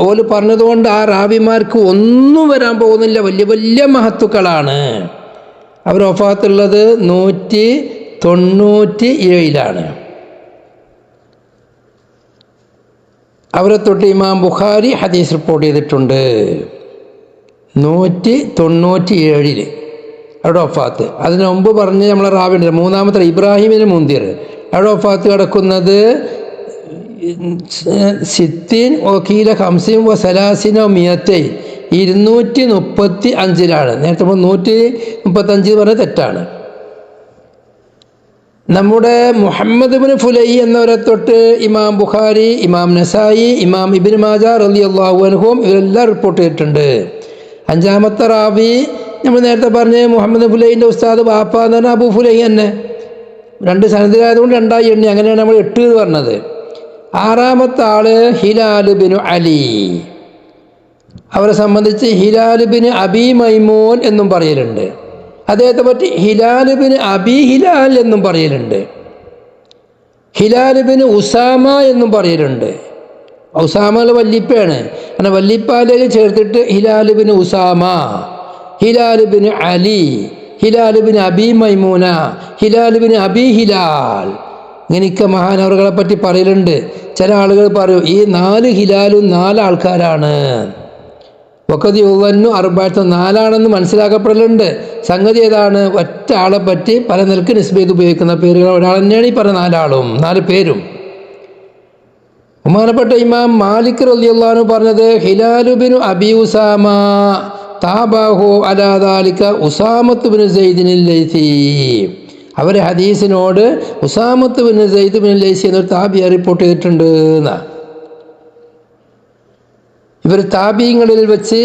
ഓല് പറഞ്ഞതുകൊണ്ട് ആ റാവിമാർക്ക് ഒന്നും വരാൻ പോകുന്നില്ല. വലിയ വലിയ മഹത്തുക്കളാണ്. അവർ വഫാത്തുള്ളത് 197 അവരെ തൊട്ട് ഇമാം ബുഖാരി ഹദീസ് റിപ്പോർട്ട് ചെയ്തിട്ടുണ്ട്. 197 അവിടെ വഫാത്ത്. അതിന് മുമ്പ് പറഞ്ഞ് നമ്മളെ റാവിണ്ട് മൂന്നാമത്തെ ഇബ്രാഹിമിന് മുന്തിർ അവിടെ വഫാത്ത് കിടക്കുന്നത് 60 വക്കീല 50 വസലാസിന 235 നേരത്തെ 135 പറഞ്ഞ തെറ്റാണ്. നമ്മുടെ മുഹമ്മദ് ഇബ്നു ഫുലൈ എന്നവരെ തൊട്ട് ഇമാം ബുഖാരി, ഇമാം നസായി, ഇമാം ഇബ്നു മാജ റളിയല്ലാഹു അൻഹും ഇവരെല്ലാം റിപ്പോർട്ട് ചെയ്തിട്ടുണ്ട്. അഞ്ചാമത്തെ റാവി നമ്മൾ നേരത്തെ പറഞ്ഞ് മുഹമ്മദ് ഫുലൈൻ്റെ ഉസ്താദ് ബാപ്പ എന്ന് പറഞ്ഞാൽ അബൂ ഫുലൈ തന്നെ. 2 സനദിലായതുകൊണ്ട് 2 എണ്ണി, അങ്ങനെയാണ് നമ്മൾ 8 എന്ന് പറഞ്ഞത്. ആറാമത്തെ ആള് ഹിലാൽ ബിനു അലി. അവരെ സംബന്ധിച്ച് ഹിലാൽ ബിൻ അബി മൈമൂൻ എന്നും പറയലുണ്ട്. അദ്ദേഹത്തെ പറ്റി ഹിലാൽ ബിൻ അബി ഹിലാൽ എന്നും പറയലുണ്ട്. ഹിലാൽ ബിൻ ഉസാമ എന്നും പറയലുണ്ട്. ഉസാമകൾ വല്ലിപ്പയാണ്. അങ്ങനെ വല്ലിപ്പാലേക്ക് ചേർത്തിട്ട് Hilal bin Usama, Hilal bin Ali, Hilal bin Abi Maimuna, Hilal bin Abi Hilal, ഇങ്ങനെയൊക്കെ മഹാനവറുകളെ പറ്റി പറയലുണ്ട്. ചില ആളുകൾ പറയും ഈ 4 ഹിലാലും 4 ആൾക്കാരാണ്. വക്കതി ഉവന്നു 4 മനസ്സിലാക്കപ്പെടലുണ്ട്. സംഗതി ഏതാണ്? ഒറ്റ ആളെ പറ്റി പല നിലക്ക് നിസ്ബത്ത് ഉപയോഗിക്കുന്ന പേരുകൾ ഒരാൾ തന്നെയാണ് ഈ പറഞ്ഞ 4 ആളും 4 പേരും. ബഹുമാനപ്പെട്ട ഇമാം മാലിക് റളിയല്ലാഹു അൻഹു പറഞ്ഞത് ഹിലാൽ ബിൻ അബി ഉസാമ താബാഹു അലാ ദാലിക ഉസാമത്ത് ബിൻ സൈദിൻ ലൈസി. അവരെ ഹദീസിനോട് ഉസാമത്ത് ബിൻ സൈദ് ബിൻ ലൈസി എന്നൊരു താബിയെ റിപ്പോർട്ട് ചെയ്തിട്ടുണ്ട് എന്നാ. ഇവർ താബീങ്ങളിൽ വെച്ച്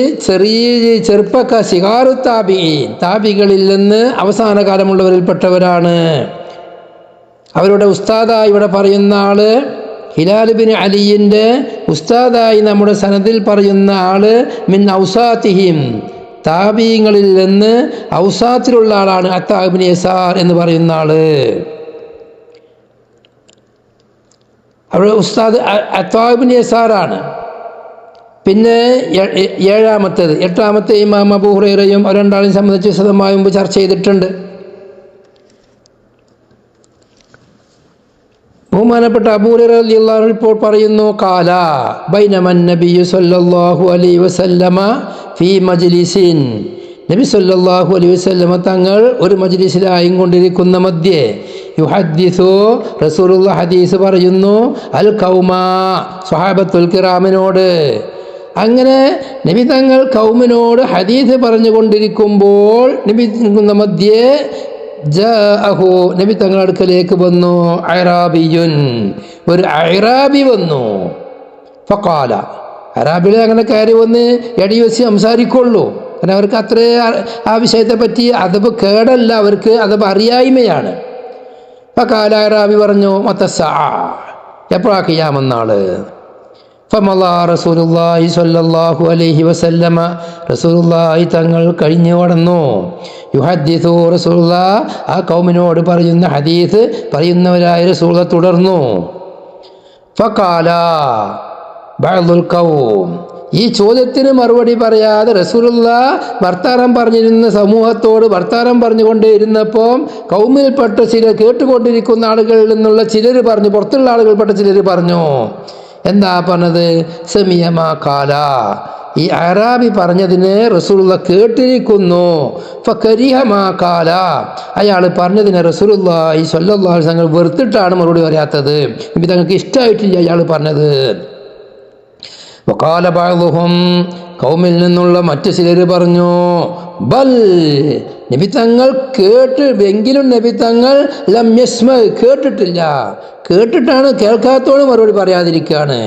ചെറുപ്പക്കാർ ശിഗാറു താബികളിൽ നിന്ന് അവസാന കാലമുള്ളവരിൽപ്പെട്ടവരാണ്. അവരുടെ ഉസ്താദായി ഇവിടെ പറയുന്ന ആള് ഹിലാൽ ബിൻ അലിയിൻ്റെ ഉസ്താദായി നമ്മുടെ സനദിൽ പറയുന്ന ആള് മിൻ ഔസാത്തിഹിം, താബീങ്ങളിൽ നിന്ന് ഔസാത്തിലുള്ള ആളാണ് അത്താ ഇബ്നു യസാർ എന്ന് പറയുന്ന ആള്. അവിടെ ഉസ്താദ് അത്താ ഇബ്നു യസാറാണ്. പിന്നെ 8ാമത്തെ ഇമാം അബൂ ഹുറൈറയും അവർ 2 സംബന്ധിച്ച് വിശദമായി മുമ്പ് ചർച്ച ചെയ്തിട്ടുണ്ട്. ബഹുമാനപ്പെട്ട അബൂ ഹുറൈറ റളിയല്ലാഹു അൻഹു ഇപ്പോൾ പറയുന്നു ഖാല ബൈനമൻ നബിയ്യു സല്ലല്ലാഹു അലൈഹി വസല്ലമ ഫീ മജ്ലിസിൻ. നബി സല്ലല്ലാഹു അലൈഹി വസല്ലമ തങ്ങൾ ഒരു മജ്ലിസിലായും കൊണ്ടിരിക്കുന്ന മധ്യേ യുഹദ്ദിസു റസൂലുള്ളാഹി ഹദീസ് പറയുന്നു അൽ ഖൗമ സ്വഹാബത്തുൽ കിറാമിനോട്. അങ്ങനെ നബി തങ്ങൾ കൗമിനോട് ഹദീസ് പറഞ്ഞുകൊണ്ടിരിക്കുമ്പോൾ നബി മധ്യേ ജാഅഹു നബി തങ്ങളുടെ അടുക്കലേക്ക് വന്നു അറാബിയുൻ, ഒരു അറാബി വന്നു. ഫഖാല, അറാബികളെ അങ്ങനെ കയറി വന്ന് എടി വെച്ച് സംസാരിക്കുള്ളൂ. കാരണം അവർക്ക് അത്രേ ആ വിഷയത്തെ പറ്റി അതബ് കേടല്ല, അവർക്ക് അതബ് അറിയായ്മയാണ്. ഫഖാല, അറാബി പറഞ്ഞു മത്തസ്സാ, എപ്പോഴാ ഖിയാമത്ത്? ഫമളാ റസൂലുള്ളാഹി സ്വല്ലല്ലാഹു അലൈഹി വസല്ലമ, റസൂലുള്ളാഹി തങ്ങൾ കഴിഞ്ഞു കടന്നു. യുഹദ്ദിസു റസൂലുള്ളാഹ് ആ കൗമിനോട് പറയുന്ന ഹദീസ് പറയുന്നവരായ റസൂലുള്ളാഹ് തുടർന്നു. ഫഖാല ബഅദുൽ ഖൗം, ഈ ചോദ്യത്തിന് മറുപടി പറയാതെ റസൂലുള്ളാഹ് വർത്താനം പറഞ്ഞിരുന്ന സമൂഹത്തോട് വർത്താനം പറഞ്ഞുകൊണ്ടേ ഇരുന്നപ്പോൾ കൗമിൽപ്പെട്ട ചിലർ, കേട്ടുകൊണ്ടിരിക്കുന്ന ആളുകളിൽ നിന്നുള്ള ചിലർ പറഞ്ഞു, പുറത്തുള്ള ആളുകൾപ്പെട്ട ചിലർ പറഞ്ഞു. എന്താ പറഞ്ഞത്? സമിയമാ കാല, ഈ അറാബി പറഞ്ഞതിന് റസൂലുള്ളാഹി കേട്ടിരിക്കുന്നു. ഫകരിഹമാ കാല, അയാൾ പറഞ്ഞതിന് റസൂലുള്ളാഹി സ്വല്ലല്ലാഹു അലൈഹി വസല്ലം വെറുത്തിട്ടാണ് മറുപടി പറയാത്തത്. നബി തങ്ങൾക്ക് ഇഷ്ടമായിട്ടില്ല അയാൾ പറഞ്ഞത്. വഖാല ബഅദുഹും, കൗമിൽ നിന്നുള്ള മറ്റു ചിലർ പറഞ്ഞു ബൽ, നബി തങ്ങൾ കേട്ട് എങ്കിലും നബി തങ്ങൾ ലം യസ്മ, കേട്ടിട്ടില്ല. കേട്ടിട്ടാണ്, കേൾക്കാത്തോട് മറുപടി പറയാതിരിക്കുകയാണ്.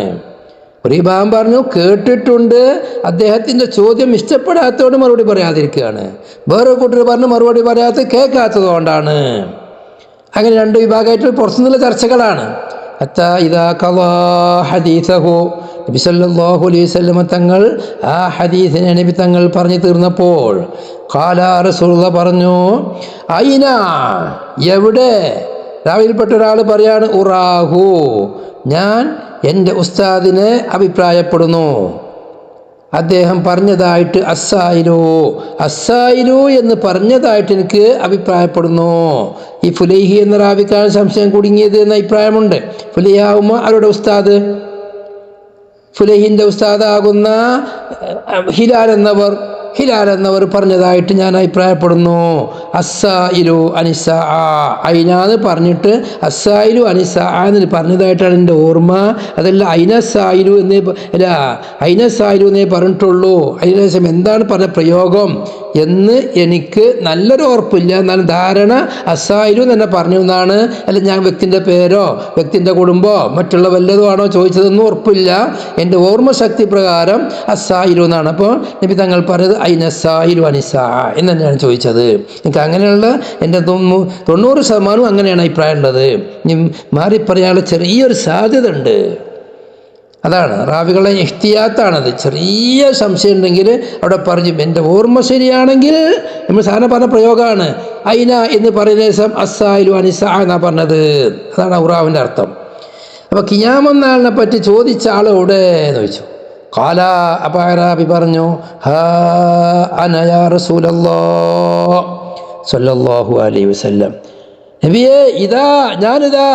ഒരു വിഭാഗം പറഞ്ഞു കേട്ടിട്ടുണ്ട്, അദ്ദേഹത്തിൻ്റെ ചോദ്യം ഇഷ്ടപ്പെടാത്തതോട് മറുപടി പറയാതിരിക്കുകയാണ്. വേറെ കൂട്ടർ പറഞ്ഞു മറുപടി പറയാത്ത കേൾക്കാത്തത് കൊണ്ടാണ്. അങ്ങനെ 2 വിഭാഗമായിട്ട് പുറത്തുനിന്നുള്ള ചർച്ചകളാണ്. ഹത്താ ഇദാ ഖളാ ഹദീസഹു, നബി സല്ലല്ലാഹു അലൈഹി വസല്ലം തങ്ങൾ ആ ഹദീസിനെ നബി തങ്ങൾ പറഞ്ഞു തീർന്നപ്പോൾ ഖാല റസൂലുള്ളാഹി പറഞ്ഞു, അയിന എവിടെ? രാവിൽപ്പെട്ട ഒരാൾ പറയാണ്, ഉറാഹു ഞാൻ എൻ്റെ ഉസ്താദിനെ അഭിപ്രായപ്പെടുന്നു. അദ്ദേഹം പറഞ്ഞതായിട്ട് അസ്സായിരു എന്ന് പറഞ്ഞതായിട്ട് എനിക്ക് അഭിപ്രായപ്പെടുന്നു. ഈ ഫുലൈഹി എന്ന റാവിക്കാണ് സംശയം കുടുങ്ങിയത് എന്ന അഭിപ്രായമുണ്ട്. ഫുലൈഹാവുമ്പോൾ അവരുടെ ഉസ്താദ്, ഫുലൈഹിൻ്റെ ഉസ്താദാകുന്ന ഹിലാൽ എന്നവർ പറഞ്ഞതായിട്ട് ഞാൻ അഭിപ്രായപ്പെടുന്നു. അസ്സായിലു അനിസാ അയിനാന്ന് പറഞ്ഞിട്ട് അസ്സായിലു അനിസാ എന്ന് പറഞ്ഞതായിട്ടാണ് എൻ്റെ ഓർമ്മ. അതല്ല അയിനസായിലു എന്നേ പറഞ്ഞിട്ടുള്ളൂ. അതിന് ശേഷം എന്താണ് പറഞ്ഞ പ്രയോഗം എന്ന് എനിക്ക് നല്ലൊരു ഉറപ്പില്ല. എന്നാലും ധാരണ അസ്സായിലു തന്നെ പറഞ്ഞു എന്നാണ്. അല്ല ഞാൻ വ്യക്തിൻ്റെ പേരോ വ്യക്തിൻ്റെ കുടുംബമോ മറ്റുള്ള വല്ലതും ആണോ ചോദിച്ചതെന്നും ഉറപ്പില്ല. എൻ്റെ ഓർമ്മശക്തി പ്രകാരം അസ്സായിലു എന്നാണ്. അപ്പോൾ നബി തങ്ങൾ പറഞ്ഞത് അയിനസായിലു അനിസാ എന്ന് തന്നെയാണ് ചോദിച്ചത്. എനിക്ക് അങ്ങനെയുള്ള എൻ്റെ 90% അങ്ങനെയാണ് അഭിപ്രായം ഉള്ളത്. ഇനി മാറി പറയാനുള്ള ചെറിയൊരു സാധ്യത ഉണ്ട്. അതാണ് റാവികളെ ഇഹ്തിയാത്താണത്. ചെറിയ സംശയം ഉണ്ടെങ്കിൽ അവിടെ പറഞ്ഞു. എൻ്റെ ഓർമ്മ ശരിയാണെങ്കിൽ നമ്മൾ സാധാരണ പറഞ്ഞ പ്രയോഗമാണ് അയിന എന്ന് പറയുന്ന ദിവസം അസ്സായിലു അനിസാ എന്നാണ് പറഞ്ഞത്. അതാണ് റാവിൻ്റെ അർത്ഥം. അപ്പോൾ ഖിയാമത്ത് നാളിനെ പറ്റി ചോദിച്ച ആളോടെ എന്ന് ചോദിച്ചു. ഖാല അപ്പോൾ അറാബി പറഞ്ഞു, ഹാ അന യാ റസൂലല്ലാഹ് സ്വല്ലല്ലാഹു അലൈഹി വസല്ലം, നബിയേ ഞാനിതാ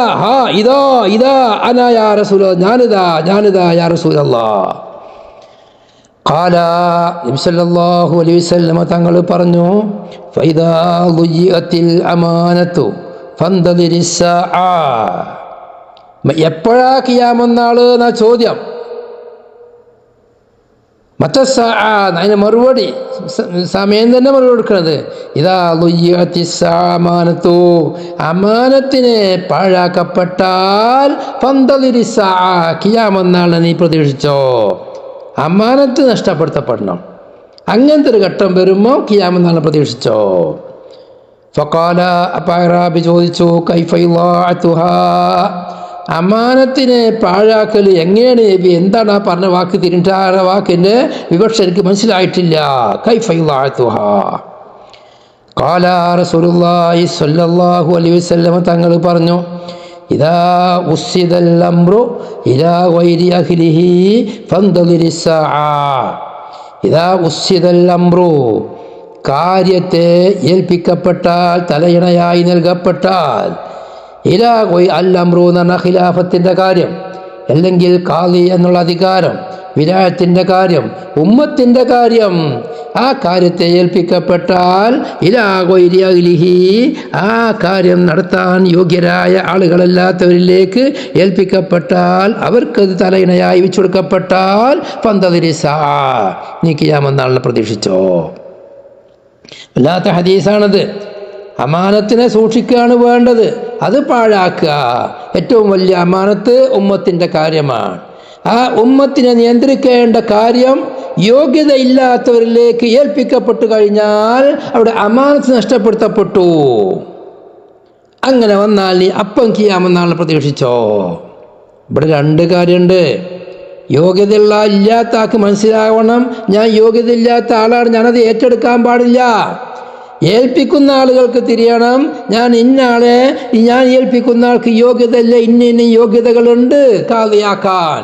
അന യാ റസൂലല്ലാഹ് ഞാനിതാ യാ റസൂലല്ലാഹ്. ഖാല നബി സല്ലല്ലാഹു അലൈഹി വസല്ലം തങ്ങൾ പറഞ്ഞു, ഫൈദാ ളുയ്യത്തിൽ അമാനത്തു ഫന്തദിരിസ് സാഅ. എപ്പോഴാ ഖിയാമത്ത് നാൾ എന്നാ ചോദ്യം. അതിന് മറുപടി സമയം തന്നെ മറുപടി കൊടുക്കുന്നത്. അമാനത്തിനെ പാഴാക്കപ്പെട്ടാൽ ഖിയാമത്ത് നാളിനെ നീ പ്രതീക്ഷിച്ചോ. അമാനത്ത് നഷ്ടപ്പെടുത്തപ്പെടണം. അങ്ങനത്തെ ഒരു ഘട്ടം വരുമ്പോൾ ഖിയാമത്ത് നാളിനെ പ്രതീക്ഷിച്ചോ. ഫഖാല അറാബി ചോദിച്ചു, കൈഫ ഇളാഅതുഹാ, അമാനത്തിനെ പാഴാക്കൽ എങ്ങനെയാണ് നബി? എന്താണ് ആ പറഞ്ഞ വാക്ക്? തിരിഞ്ഞ വാക്കിൻ്റെ വിവക്ഷ എനിക്ക് മനസ്സിലായിട്ടില്ല. കൈഫ ഇളാഅതുഹാ. ഖാല റസൂലുള്ളാഹി സ്വല്ലല്ലാഹു അലൈഹി വസല്ലം തങ്ങൾ പറഞ്ഞു, ഇദാ ഉസ്സിദൽ അംറു ഇലാ ഗൈരി അഹ്ലിഹി ഫന്തദിരിസ് സാഅ. ഇദാ ഉസ്സിദൽ അംറു, കാര്യത്തെ ഏൽപ്പിക്കപ്പെട്ടാൽ, തലയിണയായി നൽകപ്പെട്ടാൽ, അൽ-അംറു എന്ന് പറഞ്ഞാൽ ഖിലാഫത്തിൻ്റെ കാര്യം, അല്ലെങ്കിൽ ഖാദി എന്നുള്ള അധികാരം, വിലായത്തിൻ്റെ കാര്യം, ഉമ്മത്തിൻ്റെ കാര്യം, ആ കാര്യത്തെ ഏൽപ്പിക്കപ്പെട്ടാൽ ഇലാ ഗൈരി അഹ്ലിഹി, ആ കാര്യം നടത്താൻ യോഗ്യരായ ആളുകളല്ലാത്തവരിലേക്ക് ഏൽപ്പിക്കപ്പെട്ടാൽ, അവർക്കത് തലയിണയായി വെച്ചു കൊടുക്കപ്പെട്ടാൽ ഫന്തദിരിസ് സാഅ, നീ ഖിയാമത്ത് നാളിനെ പ്രതീക്ഷിച്ചോ. വല്ലാത്ത ഹദീസാണത്. അമാനത്തിനെ സൂക്ഷിക്കുകയാണ് വേണ്ടത്, അത് പാഴാക്കുക. ഏറ്റവും വലിയ അമാനത്ത് ഉമ്മത്തിൻ്റെ കാര്യമാണ്. ആ ഉമ്മത്തിനെ നിയന്ത്രിക്കേണ്ട കാര്യം യോഗ്യതയില്ലാത്തവരിലേക്ക് ഏൽപ്പിക്കപ്പെട്ടു കഴിഞ്ഞാൽ അവിടെ അമാനത്ത് നഷ്ടപ്പെടുത്തപ്പെട്ടു. അങ്ങനെ വന്നാൽ നീ അപ്പം ഖിയാമത്ത് നാളിനെ പ്രതീക്ഷിച്ചോ. ഇവിടെ രണ്ട് കാര്യമുണ്ട്. യോഗ്യതയുള്ള ഇല്ലാത്ത ആൾക്ക് മനസ്സിലാവണം, ഞാൻ യോഗ്യതയില്ലാത്ത ആളാണ്, ഞാനത് ഏറ്റെടുക്കാൻ പാടില്ല. ഏൽപ്പിക്കുന്ന ആളുകൾക്ക് തിരിയണം, ഞാൻ ഇന്നാളെ ഞാൻ ഏൽപ്പിക്കുന്ന ആൾക്ക് യോഗ്യതയില്ല, ഇന്ന യോഗ്യതകളുണ്ട് ഖാദിയാക്കാൻ,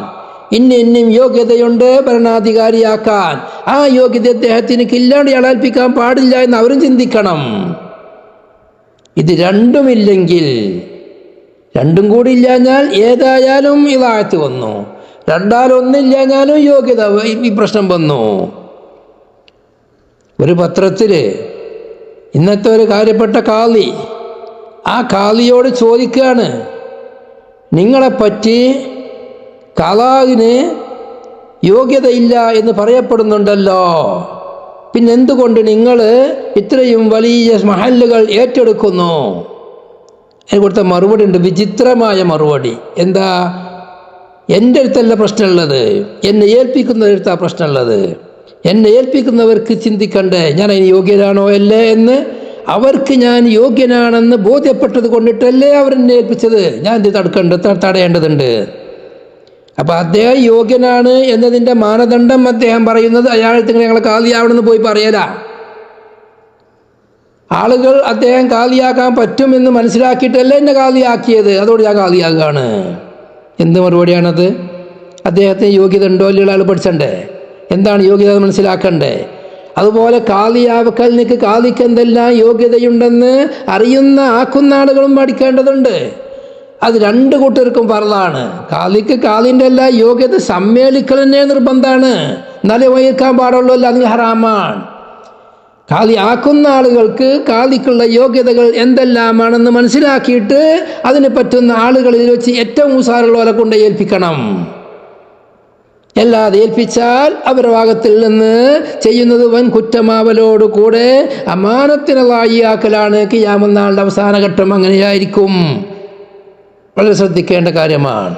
ഇന്നും യോഗ്യതയുണ്ട് ഭരണാധികാരിയാക്കാൻ. ആ യോഗ്യത അദ്ദേഹത്തിന് ഇല്ലാണ്ട് ഇയാളെ ഏൽപ്പിക്കാൻ പാടില്ല എന്ന് അവരും ചിന്തിക്കണം. ഇത് രണ്ടുമില്ലെങ്കിൽ, രണ്ടും കൂടി ഇല്ലാഞ്ഞാൽ ഏതായാലും ഇളാഅത്ത് വന്നു. രണ്ടാലൊന്നില്ലാഞ്ഞാലും യോഗ്യത ഈ പ്രശ്നം വന്നു. ഒരു പത്രത്തിൽ ഇന്നത്തെ ഒരു കാര്യപ്പെട്ട ഖാദി ആ ഖാദിയോട് ചോദിക്കുകയാണ്, നിങ്ങളെപ്പറ്റി ഖലാഇന് യോഗ്യതയില്ല എന്ന് പറയപ്പെടുന്നുണ്ടല്ലോ, പിന്നെന്തുകൊണ്ട് നിങ്ങൾ ഇത്രയും വലിയ മഹല്ലുകൾ ഏറ്റെടുക്കുന്നു? അതിന് കൊടുത്ത മറുപടി ഉണ്ട്, വിചിത്രമായ മറുപടി. എന്താ? എൻ്റെ അടുത്തല്ല പ്രശ്നമുള്ളത്, എന്നെ ഏൽപ്പിക്കുന്നവരടുത്താണ് പ്രശ്നമുള്ളത്. എന്നെ ഏൽപ്പിക്കുന്നവർക്ക് ചിന്തിക്കണ്ടേ ഞാൻ അതിന് യോഗ്യനാണോ അല്ലേ എന്ന്. അവർക്ക് ഞാൻ യോഗ്യനാണെന്ന് ബോധ്യപ്പെട്ടത് കൊണ്ടിട്ടല്ലേ അവരെന്നെ ഏൽപ്പിച്ചത്. ഞാൻ ഇത് തടയേണ്ടതുണ്ട്. അപ്പം അദ്ദേഹം യോഗ്യനാണ് എന്നതിൻ്റെ മാനദണ്ഡം അദ്ദേഹം പറയുന്നത് അയാൾ ഞങ്ങളെ ഖാദിയാവണമെന്ന് പോയി പറയല. ആളുകൾ അദ്ദേഹം കാലിയാക്കാൻ പറ്റുമെന്ന് മനസ്സിലാക്കിയിട്ടല്ല എന്നെ കാലിയാക്കിയത്, അതോട് ഞാൻ കാലിയാകുകയാണ്. എന്ത് മറുപടിയാണത്? അദ്ദേഹത്തിന് യോഗ്യത ഉണ്ടോ ഇല്ലയോ ആൾ പഠിച്ചണ്ടേ? എന്താണ് യോഗ്യത എന്ന് മനസ്സിലാക്കണ്ടേ? അതുപോലെ കാലിയാക്കലിന് കാലിക്ക് എന്തെല്ലാം യോഗ്യതയുണ്ടെന്ന് അറിയുന്ന ആക്കുന്ന ആളുകളും പഠിക്കേണ്ടതുണ്ട്. അത് രണ്ട് കൂട്ടർക്കും ഫർളാണ്. കാലിക്ക് കാലിൻ്റെ എല്ലാ യോഗ്യത സമ്മേളിക്കൽ തന്നെ നിർബന്ധമാണ്, എന്നാലേ വഹിക്കാൻ പാടുള്ളൂ, അല്ലെങ്കിൽ ഹറാമാണ്. കാലി ആക്കുന്ന ആളുകൾക്ക് കാലിക്കുള്ള യോഗ്യതകൾ എന്തെല്ലാമാണെന്ന് മനസ്സിലാക്കിയിട്ട് അതിന് പറ്റുന്ന ആളുകളിൽ വെച്ച് ഏറ്റവും ഉസാറുള്ളവരെ കൊണ്ട് ഏൽപ്പിക്കണം. അല്ലാതെ ഏൽപ്പിച്ചാൽ അവരുടെ ഭാഗത്തിൽ നിന്ന് ചെയ്യുന്നത് വൻ കുറ്റമാവലോട് കൂടെ അമാനത്തിനെ ലായിയാക്കലാണ്. ഖിയാമത്ത് നാളിന്റെ അവസാന ഘട്ടം അങ്ങനെയായിരിക്കും. വളരെ ശ്രദ്ധിക്കേണ്ട കാര്യമാണ്.